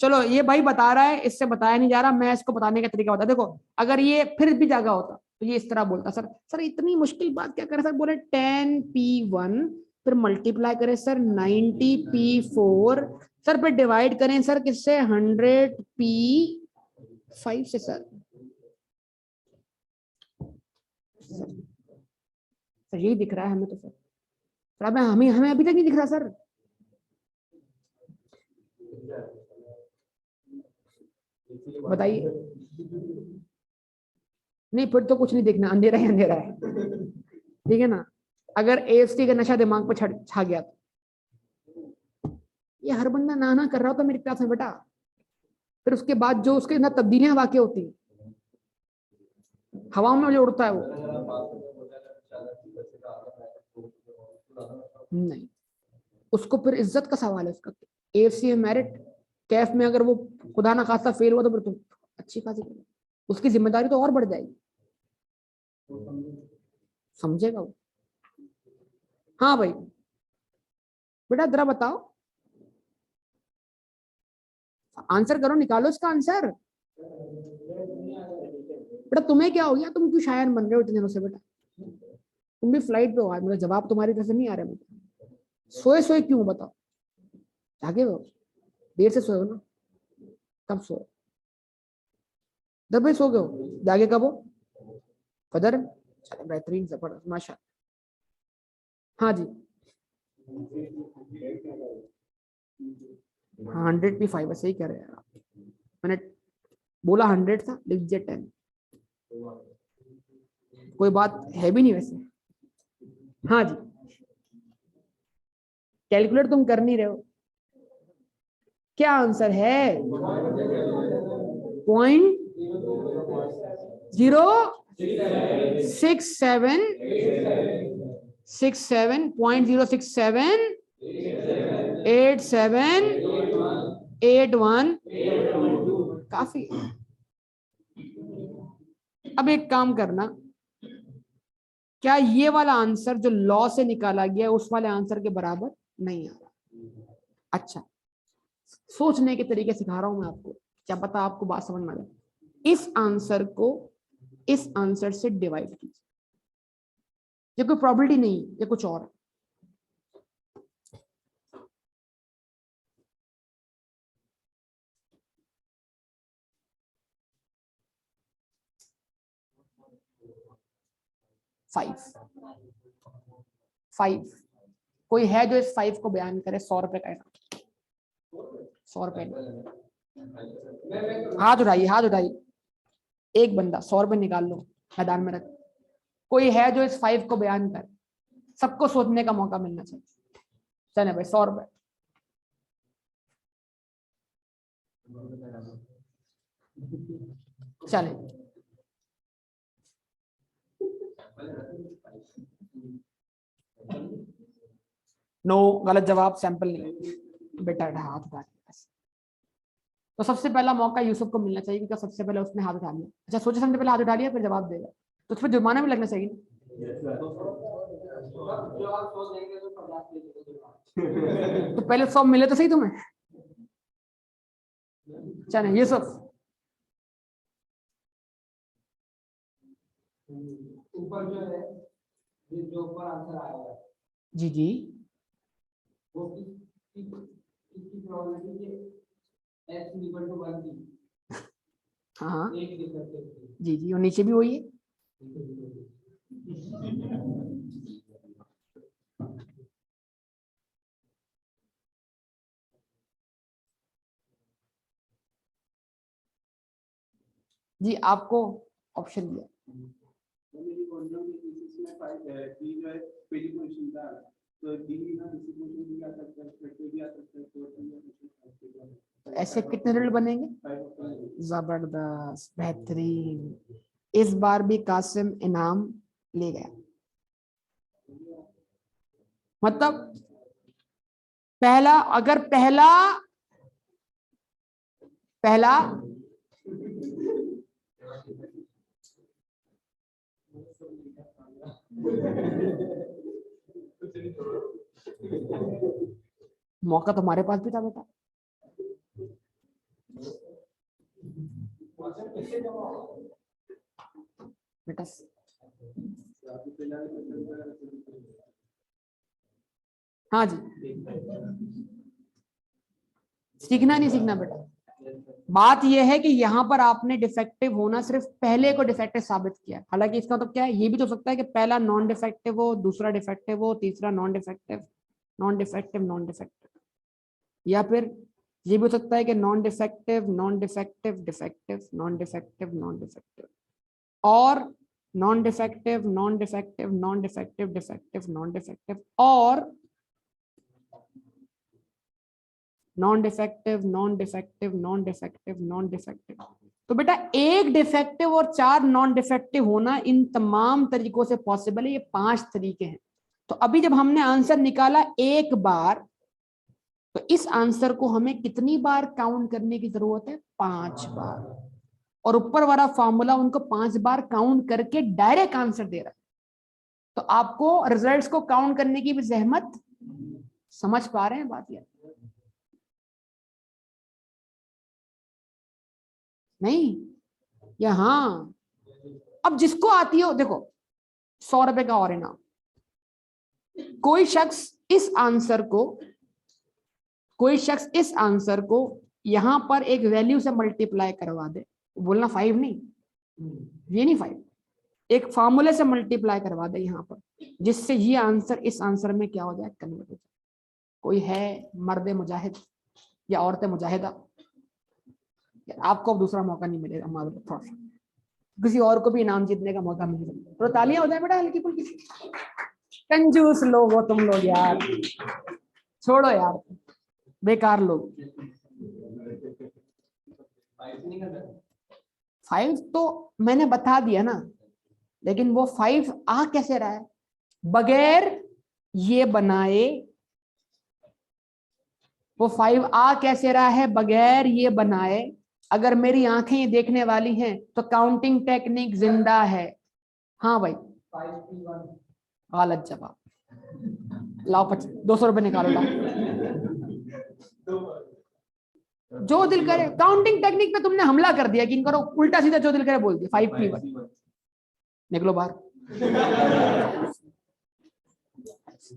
चलो ये भाई बता रहा है, इससे बताया नहीं जा रहा, मैं इसको बताने का तरीका बता। देखो अगर ये फिर भी जगह होता तो ये इस तरह बोलता, सर सर इतनी मुश्किल बात क्या करे सर, बोले 10p1 फिर मल्टीप्लाई करें सर 90p4 सर, फिर डिवाइड करें सर किससे 100p5 से सर यही दिख रहा है हमें तो सर हमें हमें अभी तक नहीं दिख रहा सर। बताइए। नहीं फिर तो कुछ नहीं दिखना, अंधेरा ही अंधेरा है, ठीक है ना। अगर AFC का नशा दिमाग पर छा गया तो ये हर बंदा ना कर रहा होता मेरी क्लास में बेटा, फिर उसके बाद जो उसके अंदर तब्दीलियां वाकई होती हैं, हवाओं में जो उड़ता है वो नहीं, उसको फिर इज्जत का सवाल है उसका। AFC में मेरिट, कैफ में अगर वो खुदा ना खासा फेल हुआ तो फिर तुम अच्छी खासी, उसकी जिम्मेदारी तो और बढ़ जाएगी, समझेगा वो। हाँ भाई बेटा जरा बताओ, आंसर करो, निकालो इसका आंसर। बेटा तुम्हें क्या हो गया, तुम क्यों शायर बन रहे हो इतने दिनों से बेटा? तुम भी फ्लाइट पे हो आज, मेरा जवाब तुम्हारी तरफ से नहीं आ रहा है। सोए सोए क्यों बताओ? जागे हो, देर से सोए हो ना? कब सोए? 10 बजे सो गए हो, जागे कब हो? फजर। चलो बेहतरीन, जबरदस्त, माशा। हाँ जी, हाँ 100p5 सही कह रहे हैं आप। मैंने बोला 100 था, लिख दिया 10। कोई बात है भी नहीं वैसे। हाँ जी, कैलकुलेट तुम कर नहीं रहे हो, क्या आंसर है? 0.067 0.0678781 काफी। अब एक काम करना, क्या ये वाला आंसर जो लॉ से निकाला गया उस वाले आंसर के बराबर नहीं आ रहा? अच्छा, सोचने के तरीके सिखा रहा हूं मैं आपको, क्या पता आपको बात समझ में आ जाए। इस आंसर को इस आंसर से डिवाइड कीजिए, ये कोई प्रॉबिलिटी नहीं, ये कुछ और है। फाइव कोई है जो इस 5 को बयान करे? 100 रुपए का इनाम, 100 रुपए। हाथ उठाइए, हाथ उठाइए, एक बंदा 100 रुपए निकाल लो, मैदान में रख। कोई है जो इस 5 को बयान करे? सबको सोचने का मौका मिलना चाहिए। चले भाई, 100 रुपए। चले, नो, गलत जवाब, सैंपल नहीं। बेटा हाथ उठा लिया। तो सबसे पहला मौका यूसुफ को मिलना चाहिए, क्योंकि सबसे पहले उसने हाथ उठा लिया। अच्छा, सोचे समझे पहले हाथ उठा लिया, फिर जवाब देगा, तो उस पर जुर्माना भी लगना चाहिए। तो पहले 100 मिले तो सही तुम्हें। चले यूसुफ, ऊपर जो है, जो ऊपर आंसर आएगा, जी जी, वो किसकी प्रोबेबिलिटी है? x इक्वल टू 1 की। हाँ जी जी, और नीचे भी वही है। जी, आपको ऑप्शन दिया। ऐसे कितने रिजल्ट बनेंगे? जबरदस्त, बेहतरीन। इस बार भी कासिम इनाम ले गया। मतलब पहला, अगर पहला मौका तुम्हारे पास भी था बेटा। बेटा हाँ जी, सीखना नहीं सीखना बेटा। बात यह है कि यहाँ पर आपने डिफेक्टिव होना, सिर्फ पहले को डिफेक्टिव साबित किया। हालांकि इसका मतलब क्या है, ये भी तो हो सकता है कि पहला नॉन डिफेक्टिव हो, दूसरा डिफेक्टिव हो, तीसरा non defective, non defective, non defective. या फिर ये भी हो सकता है कि non defective, non defective, defective, non defective, non defective, और non defective, non defective, non defective, defective, non defective, और non defective, non defective, non defective, non defective. तो बेटा एक डिफेक्टिव और 4 नॉन डिफेक्टिव होना इन तमाम तरीकों से पॉसिबल है। ये 5 तरीके हैं। तो अभी जब हमने आंसर निकाला एक बार, तो इस आंसर को हमें कितनी बार काउंट करने की जरूरत है? 5 बार। और ऊपर वाला फॉर्मूला उनको 5 बार काउंट करके डायरेक्ट आंसर दे रहा है। तो आपको रिजल्ट्स को काउंट करने की भी जहमत, समझ पा रहे हैं बात? ये नहीं, या हाँ, अब जिसको आती हो, देखो 100 रुपए का और इनाम। कोई शख्स इस आंसर को यहां पर एक वैल्यू से मल्टीप्लाई करवा दे, बोलना 5 नहीं, ये नहीं 5, एक फार्मूले से मल्टीप्लाई करवा दे यहां पर, जिससे ये आंसर इस आंसर में क्या हो जाए? कन्वर्ट हो जाए। कोई है मर्द मुजाहिद या औरत मुजाहिदा? आपको अब दूसरा मौका नहीं मिलेगा, थोड़ा सा किसी और को भी इनाम जीतने का मौका मिलेगा। तो तालियां हो जाए बेटा हल्की फुल्की। कंजूस लोग हो तुम लोग यार, छोड़ो यार, बेकार लोग। 5 तो मैंने बता दिया ना, लेकिन वो 5 आ कैसे रहा है? बगैर ये बनाए वो 5 आ कैसे रहा है? बगैर ये बनाए अगर मेरी आंखें ये देखने वाली हैं तो काउंटिंग टेक्निक जिंदा है। हाँ भाई, गलत जवाब। लाओ 200 रुपए निकालो, लाओ। जो दिल करे, काउंटिंग टेक्निक पे तुमने हमला कर दिया कि इन करो, उल्टा सीधा जो दिल करे बोल दिया। 5P1 निकलो बाहर।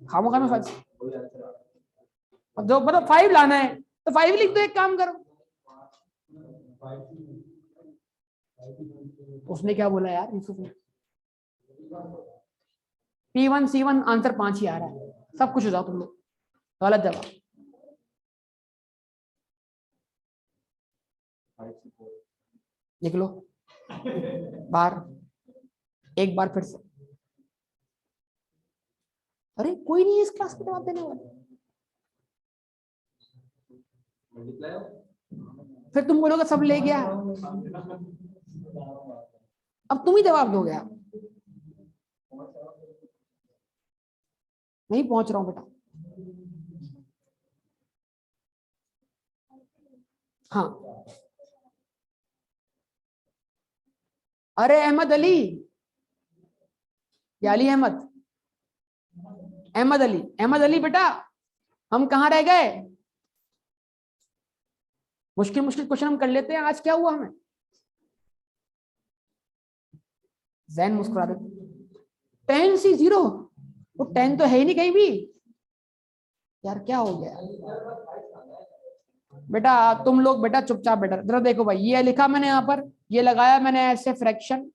खामोखा में 5, जो मतलब 5 लाना है तो 5 लिख दो। एक काम करो, उसने क्या बोला यार यूसुफ ने? P1 C1 आंसर 5 ही आ रहा है। सब कुछ हो जाओ तुम लोग। गलत जवाब। निकलो बाहर। एक बार फिर से। अरे कोई नहीं है इस क्लास में जवाब देने वाला। फिर तुम बोलोगे सब ले गया। अब तुम ही जवाब दोगे। आप नहीं पहुंच रहा हूं बेटा। हाँ, अरे अहमद अली, या अली अहमद, अहमद अली, अहमद अली बेटा, हम कहाँ रह गए? मुश्किल मुश्किल क्वेश्चन हम कर लेते हैं। आज क्या हुआ हमें? जैन मुस्कुरा दे। 10 से 0, वो 10 तो है ही नहीं कहीं भी। यार क्या हो गया बेटा? तुम लोग बेटा चुपचाप बेटा जरा देखो भाई, ये लिखा मैंने यहाँ पर, ये लगाया मैंने ऐसे फ्रैक्शन।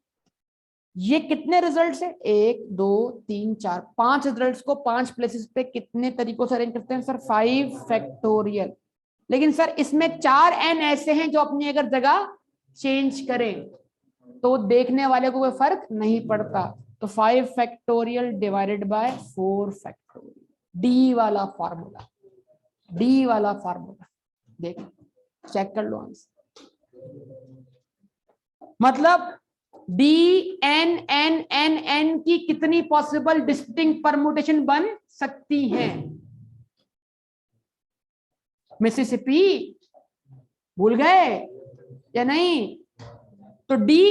ये कितने रिजल्ट्स है? 1 2 3 4 5 रिजल्ट्स को 5 प्लेसेस पे कितने तरीकों से अरेंज करते हैं सर? 5 फैक्टोरियल। लेकिन सर इसमें 4 n ऐसे हैं जो अपनी अगर जगह चेंज करें तो देखने वाले को कोई फर्क नहीं पड़ता। तो 5 factorial divided by 4 factorial, D वाला फार्मूला, डी वाला फार्मूला। देख चेक कर लो आंसर। मतलब D N N N N की कितनी पॉसिबल डिस्टिंक्ट परमुटेशन बन सकती हैं? मिसिसिपी भूल गए या नहीं? तो डी,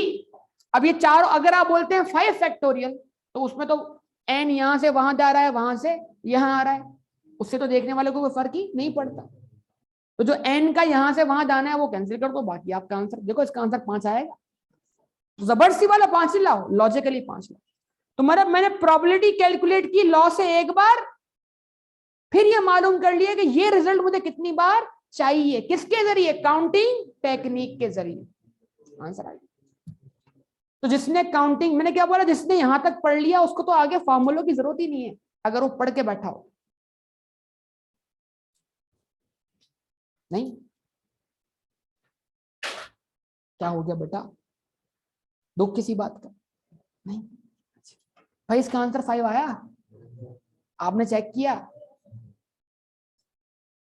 अब ये चारों अगर आप बोलते हैं 5 फैक्टोरियल तो उसमें तो एन यहां से वहां जा रहा है, वहां से यहां आ रहा है, उससे तो देखने वाले को कोई फर्क ही नहीं पड़ता। तो जो एन का यहां से वहां जाना है वो कैंसिल कर दो, बाकी आपका आंसर देखो, इसका आंसर 5 आएगा। जबरदस्ती वाला 5 ही लाओ, लॉजिकली 5 लाओ। तो मतलब मैंने प्रोबेबिलिटी कैलकुलेट की लॉ से एक बार, फिर ये मालूम कर लिया कि ये रिजल्ट मुझे कितनी बार चाहिए, किसके जरिए? काउंटिंग टेक्निक के जरिए। आंसर आ गया। तो जिसने काउंटिंग, मैंने क्या बोला, जिसने यहां तक पढ़ लिया उसको तो आगे फॉर्मूलों की जरूरत ही नहीं है, अगर वो पढ़ के बैठा हो। नहीं क्या हो गया बेटा? दुख किसी बात का नहीं भाई। इसका आंसर 5 आया, आपने चेक किया?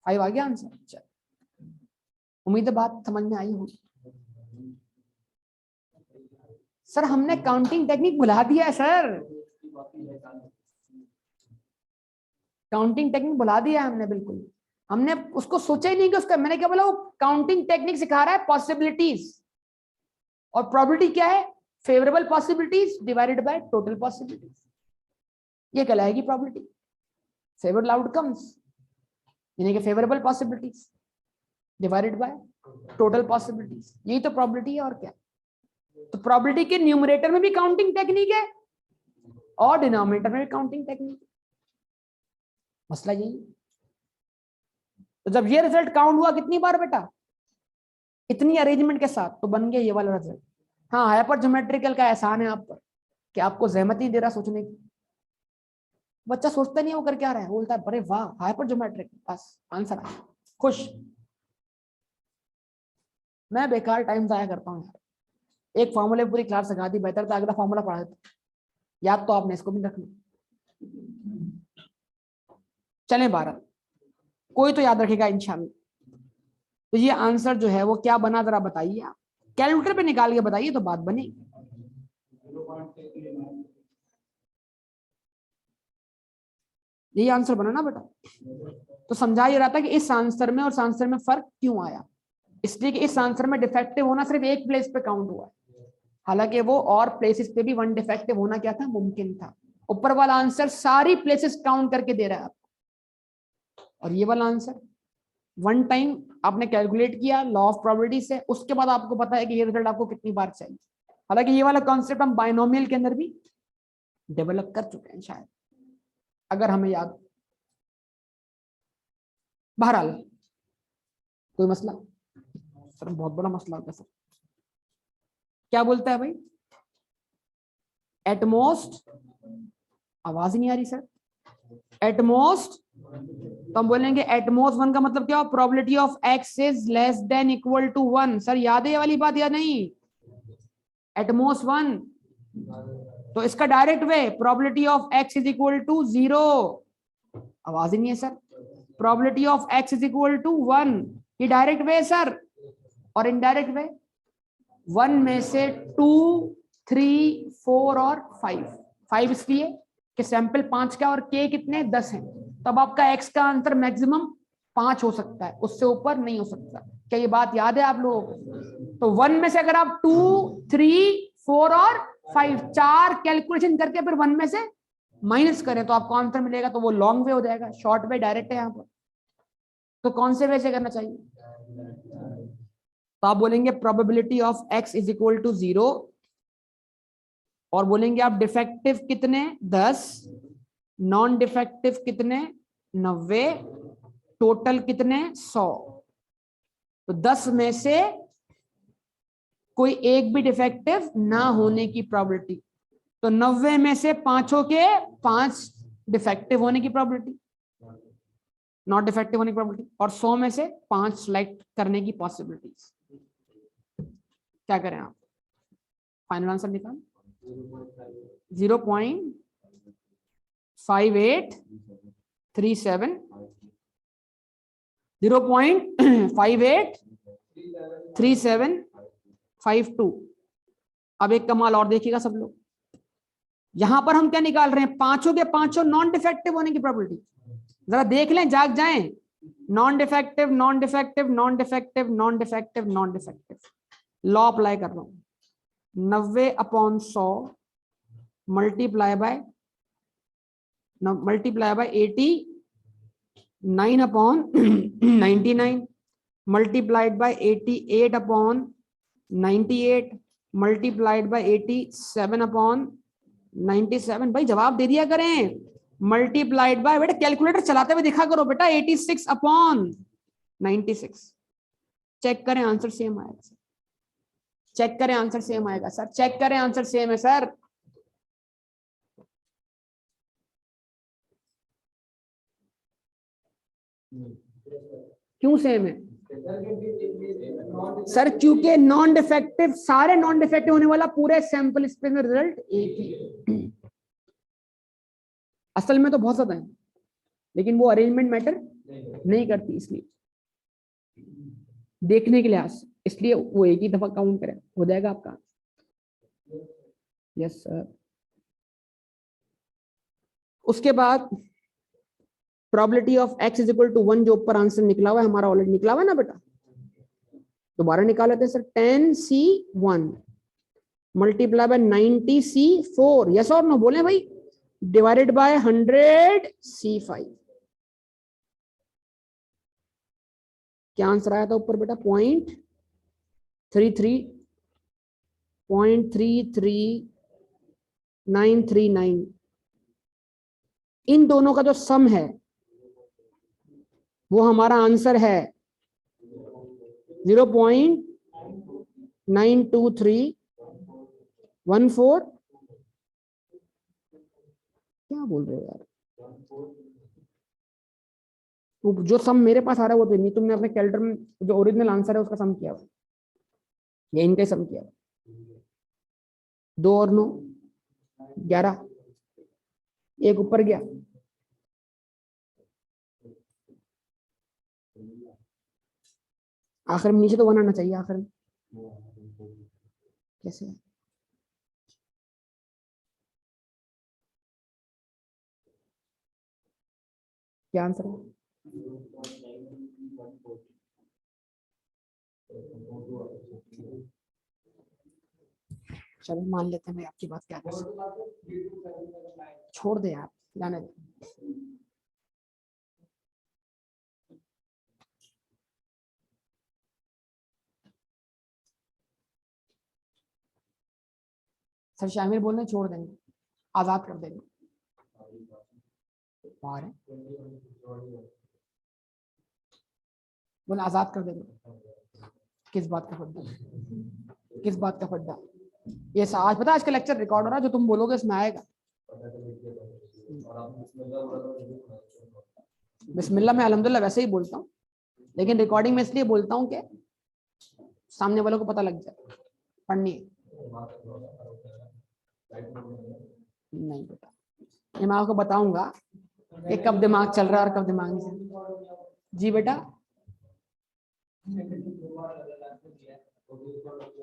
5 आ गया आंसर। उम्मीद है बात समझ में आई होगी। सर हमने काउंटिंग टेक्निक भुला दिया है सर, काउंटिंग टेक्निक भुला दिया हमने बिल्कुल। हमने उसको सोचा ही नहीं कि उसका, मैंने क्या बोला, वो काउंटिंग टेक्निक सिखा रहा है पॉसिबिलिटीज, और प्रोबेबिलिटी क्या है? Favourable possibilities divided by total possibilities. ये कहलाएगी प्रोबेबिलिटी। फेवरेबल आउटकम्स यानी कि favourable possibilities divided by total possibilities, यही तो प्रोबेबिलिटी है और क्या। तो प्रोबेबिलिटी के न्यूमरेटर में भी काउंटिंग टेक्निक है और डिनोमिनेटर में भी काउंटिंग टेक्निक है। मसला यही। तो जब ये रिजल्ट काउंट हुआ कितनी बार बेटा? इतनी अरेंजमेंट के साथ, तो बन गया ये वाला रिजल्ट। हाँ, हाइपर ज्योमेट्रिकल का एहसान है आप पर कि आपको जहमत नहीं दे रहा सोचने की। बच्चा सोचता नहीं है वो कर क्या रहा है, बोलता है अरे वाह हाइपर ज्योमेट्रिक, बस आंसर आ खुश। मैं बेकार टाइम जाया करता हूँ यार। एक फॉर्मूले पूरी क्लास सिखा दी, बेहतर था अगला फॉर्मूला पढ़ा देता। याद तो आपने इसको भी रखना। चले 12, कोई तो याद रखेगा इंशाल्लाह। तो ये आंसर जो है वो क्या बना जरा बताइए आप, कैलकुलेटर पे निकाल के बताइए तो बात बनी। यही आंसर बना ना बेटा? तो समझा ये रहा था कि इस आंसर में और इस आंसर में फर्क क्यों आया। इसलिए कि इस आंसर में डिफेक्टिव होना सिर्फ एक प्लेस पे काउंट हुआ है, हालांकि वो और प्लेसेस पे भी वन डिफेक्टिव होना क्या था, मुमकिन था। ऊपर वाला आंसर सारी प्लेसेस काउंट करके दे रहा है आपको, और ये वाला आंसर वन टाइम आपने कैलकुलेट किया लॉ ऑफ प्रोबेबिलिटी से, उसके बाद आपको पता है कि ये रिजल्ट आपको कितनी बार चाहिए। हालांकि ये वाला कॉन्सेप्ट हम बायनोमियल के अंदर भी डेवलप कर चुके हैं शायद, अगर हमें याद। बहरहाल कोई मसला सर, बहुत बड़ा मसला होता है सर। क्या बोलता है भाई, एटमोस्ट, आवाज ही नहीं आ रही सर, एटमोस्ट, तो हम बोलेंगे एटमोस्ट वन का मतलब क्या, probability of x is less than equal to one. Sir याद है ये वाली बात या नहीं, एटमोस्ट वन, तो इसका direct way probability of x is equal to 0, आवाज ही नहीं है sir, probability of x is equal to 1, ये डायरेक्ट वे सर। और इनडायरेक्ट वे 1 में से 2, 3, 4 और 5, 5 इसलिए कि सैंपल 5 का और के कितने 10 हैं, तब आपका एक्स का आंसर मैक्सिमम 5 हो सकता है, उससे ऊपर नहीं हो सकता। क्या ये बात याद है आप लोगों को? तो 1 में से अगर आप 2, 3, 4 और 5 चार कैलकुलेशन करके फिर 1 में से माइनस करें तो आपको आंसर मिलेगा, तो वो लॉन्ग वे हो जाएगा, शॉर्ट वे डायरेक्ट है यहाँ पर। तो कौन से वे से करना चाहिए, तो आप बोलेंगे probability of x is equal to 0, और बोलेंगे आप डिफेक्टिव कितने 10, नॉन डिफेक्टिव कितने 90, टोटल कितने 100। तो 10 में से कोई एक भी डिफेक्टिव ना होने की प्रोबेबिलिटी, तो 90 में से पांचों के 5 डिफेक्टिव होने की प्रोबेबिलिटी, नॉट डिफेक्टिव होने की प्रोबेबिलिटी, और 100 में से 5 सिलेक्ट करने की पॉसिबिलिटीज। क्या करें आप, फाइनल आंसर निकाल 0.5837, 0.583752। अब एक कमाल और देखिएगा सब लोग, यहां पर हम क्या निकाल रहे हैं, पांचों के पांचों नॉन डिफेक्टिव होने की प्रोबेबिलिटी। जरा देख लें, जाग जाएं, non defective, non defective, non defective, non defective, non defective, law apply कर रहा हूं, 90/100 multiply by 89/99 multiplied by 88/98 multiplied by 87/97। भाई जवाब दे दिया करें, मल्टीप्लाइड बाय, बेटा कैलकुलेटर चलाते हुए दिखा करो बेटा, 86/96। चेक करें आंसर सेम आएगा, चेक करें आंसर सेम आएगा सर, चेक करें आंसर सेम है सर। क्यों सेम है सर, क्योंकि नॉन डिफेक्टिव, सारे नॉन डिफेक्टिव होने वाला पूरे सैंपल स्पेस में रिजल्ट एक ही। असल में तो बहुत ज्यादा है, लेकिन वो अरेंजमेंट मैटर नहीं करती, इसलिए देखने के लिहाज से, इसलिए वो एक ही दफा काउंट करें, हो जाएगा आपका। Yes sir. उसके बाद probability of x is equal to 1, जो ऊपर आंसर निकला हुआ है हमारा, ऑलरेडी निकला हुआ है ना बेटा, दोबारा निकाल लेते हैं sir, 10C1 multiply by 90C4, yes और नो बोले भाई, डिवाइडेड बाय 100C5। क्या आंसर आया था ऊपर बेटा, 0.33939। इन दोनों का जो सम है वो हमारा आंसर है 0.92314। क्या बोल रहे हो यार, तो जो सम मेरे पास आ रहा है वो तो नहीं, तुमने अपने कैलकुलेटर में जो ओरिजिनल आंसर है उसका सम किया, ये इनका सम किया, 2 और 9 11, एक ऊपर गया, आखिर में नीचे तो 1 आना चाहिए आखिर में, कैसे क्या आंसर है, चलो मान लेते हैं भाई आपकी बात, क्या कर सकते, छोड़ दे आप, जाने दे। सर शामिर बोल रहे छोड़ देंगे, आजाद कर देंगे। बाहर है, बोले आजाद कर देंगे। किस बात का फड्डा, किस बात का फड्डा? ये आज पता है, आज का लेक्चर रिकॉर्ड हो रहा है, जो तुम बोलोगे इसमें आएगा। बिस्मिल्लाह मैं अल्हम्दुलिल्लाह वैसे ही बोलता हूँ, लेकिन रिकॉर्डिंग में इसलिए बोलता हूँ कि सामने वालों को पता लग जाए। पढ़नी है नहीं बेटा, ये मैं आपको बताऊंगा कि कब दिमाग चल रहा है और कब दिमाग नहीं चल रहा। जी बेटा,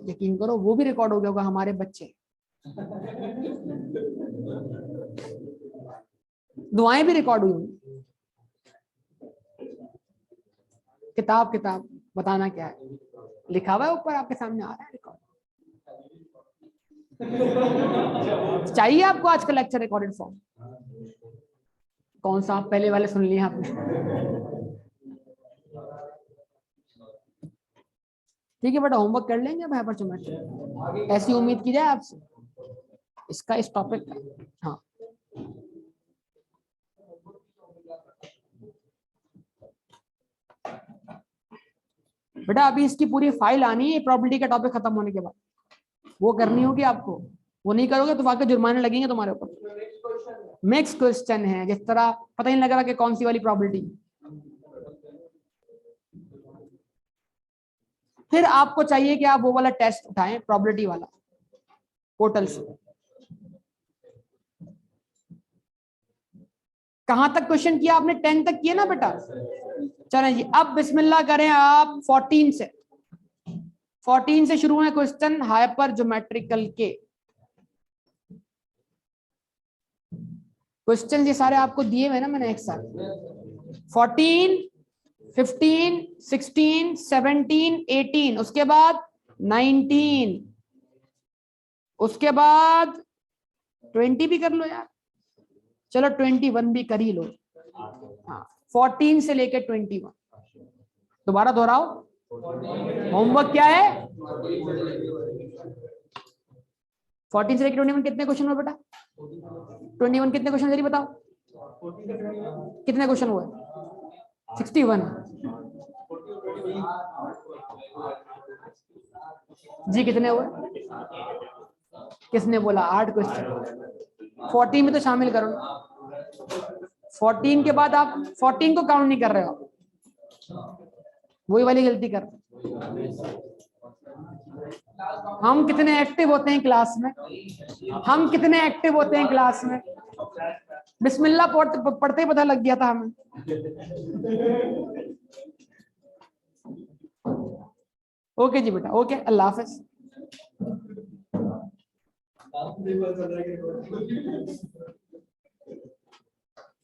यकीन करो वो भी रिकॉर्ड हो गया होगा, हमारे बच्चे दुआएं भी रिकॉर्ड हुई होंगी। किताब किताब बताना क्या है, लिखा हुआ है ऊपर आपके सामने आ रहा है रिकॉर्ड। चाहिए आपको आज का लेक्चर रिकॉर्डेड फॉर्म? कौन सा? आप पहले वाले सुन लिए आपने? ठीक है बेटा, होमवर्क कर लेंगे भाई पर, ऐसी उम्मीद की जाए आपसे इसका, इस टॉपिक का। हाँ बेटा, अभी इसकी पूरी फाइल आनी है प्रोबेबिलिटी का टॉपिक खत्म होने के बाद, वो करनी होगी आपको। वो नहीं करोगे तो वाकई जुर्माने लगेंगे तुम्हारे ऊपर। मिक्स क्वेश्चन है, जिस तरह पता ही नहीं लग रहा कि कौन सी वाली प्रोबेबिलिटी। फिर आपको चाहिए कि आप वो वाला टेस्ट उठाएं, प्रोबेबिलिटी वाला, पोर्टल से। कहां तक क्वेश्चन किया आपने? 10 तक किया ना बेटा? चलें जी, अब बिस्मिल्लाह करें आप 14 से। 14 से शुरू है क्वेश्चन हाइपर ज्योमेट्रिकल के। क्वेश्चन ये सारे आपको दिए हुए ना मैंने एक साथ। 14, 15, 16, 17, 18, उसके बाद 19, उसके बाद 20 भी कर लो यार, चलो 21 भी कर ही लो। हाँ, 14 से लेकर 21। दोबारा दोहराओ, होमवर्क क्या है? 14 से लेकर 21 कितने क्वेश्चन हुए बेटा? 21 कितने क्वेश्चन जल्दी बताओ, कितने क्वेश्चन हुए? 61 जी, कितने हुए? किसने बोला 8 क्वेश्चन? 14 में तो शामिल करो ना। 14 के बाद आप 14 को काउंट नहीं कर रहे हो, वही वाली गलती कर रहे हो। हम कितने एक्टिव होते हैं क्लास में, हम कितने एक्टिव होते हैं क्लास में। बिस्मिल्लाह पढ़ते ही पता लग गया था हमें। ओके जी बेटा, ओके, अल्लाह हाफिज।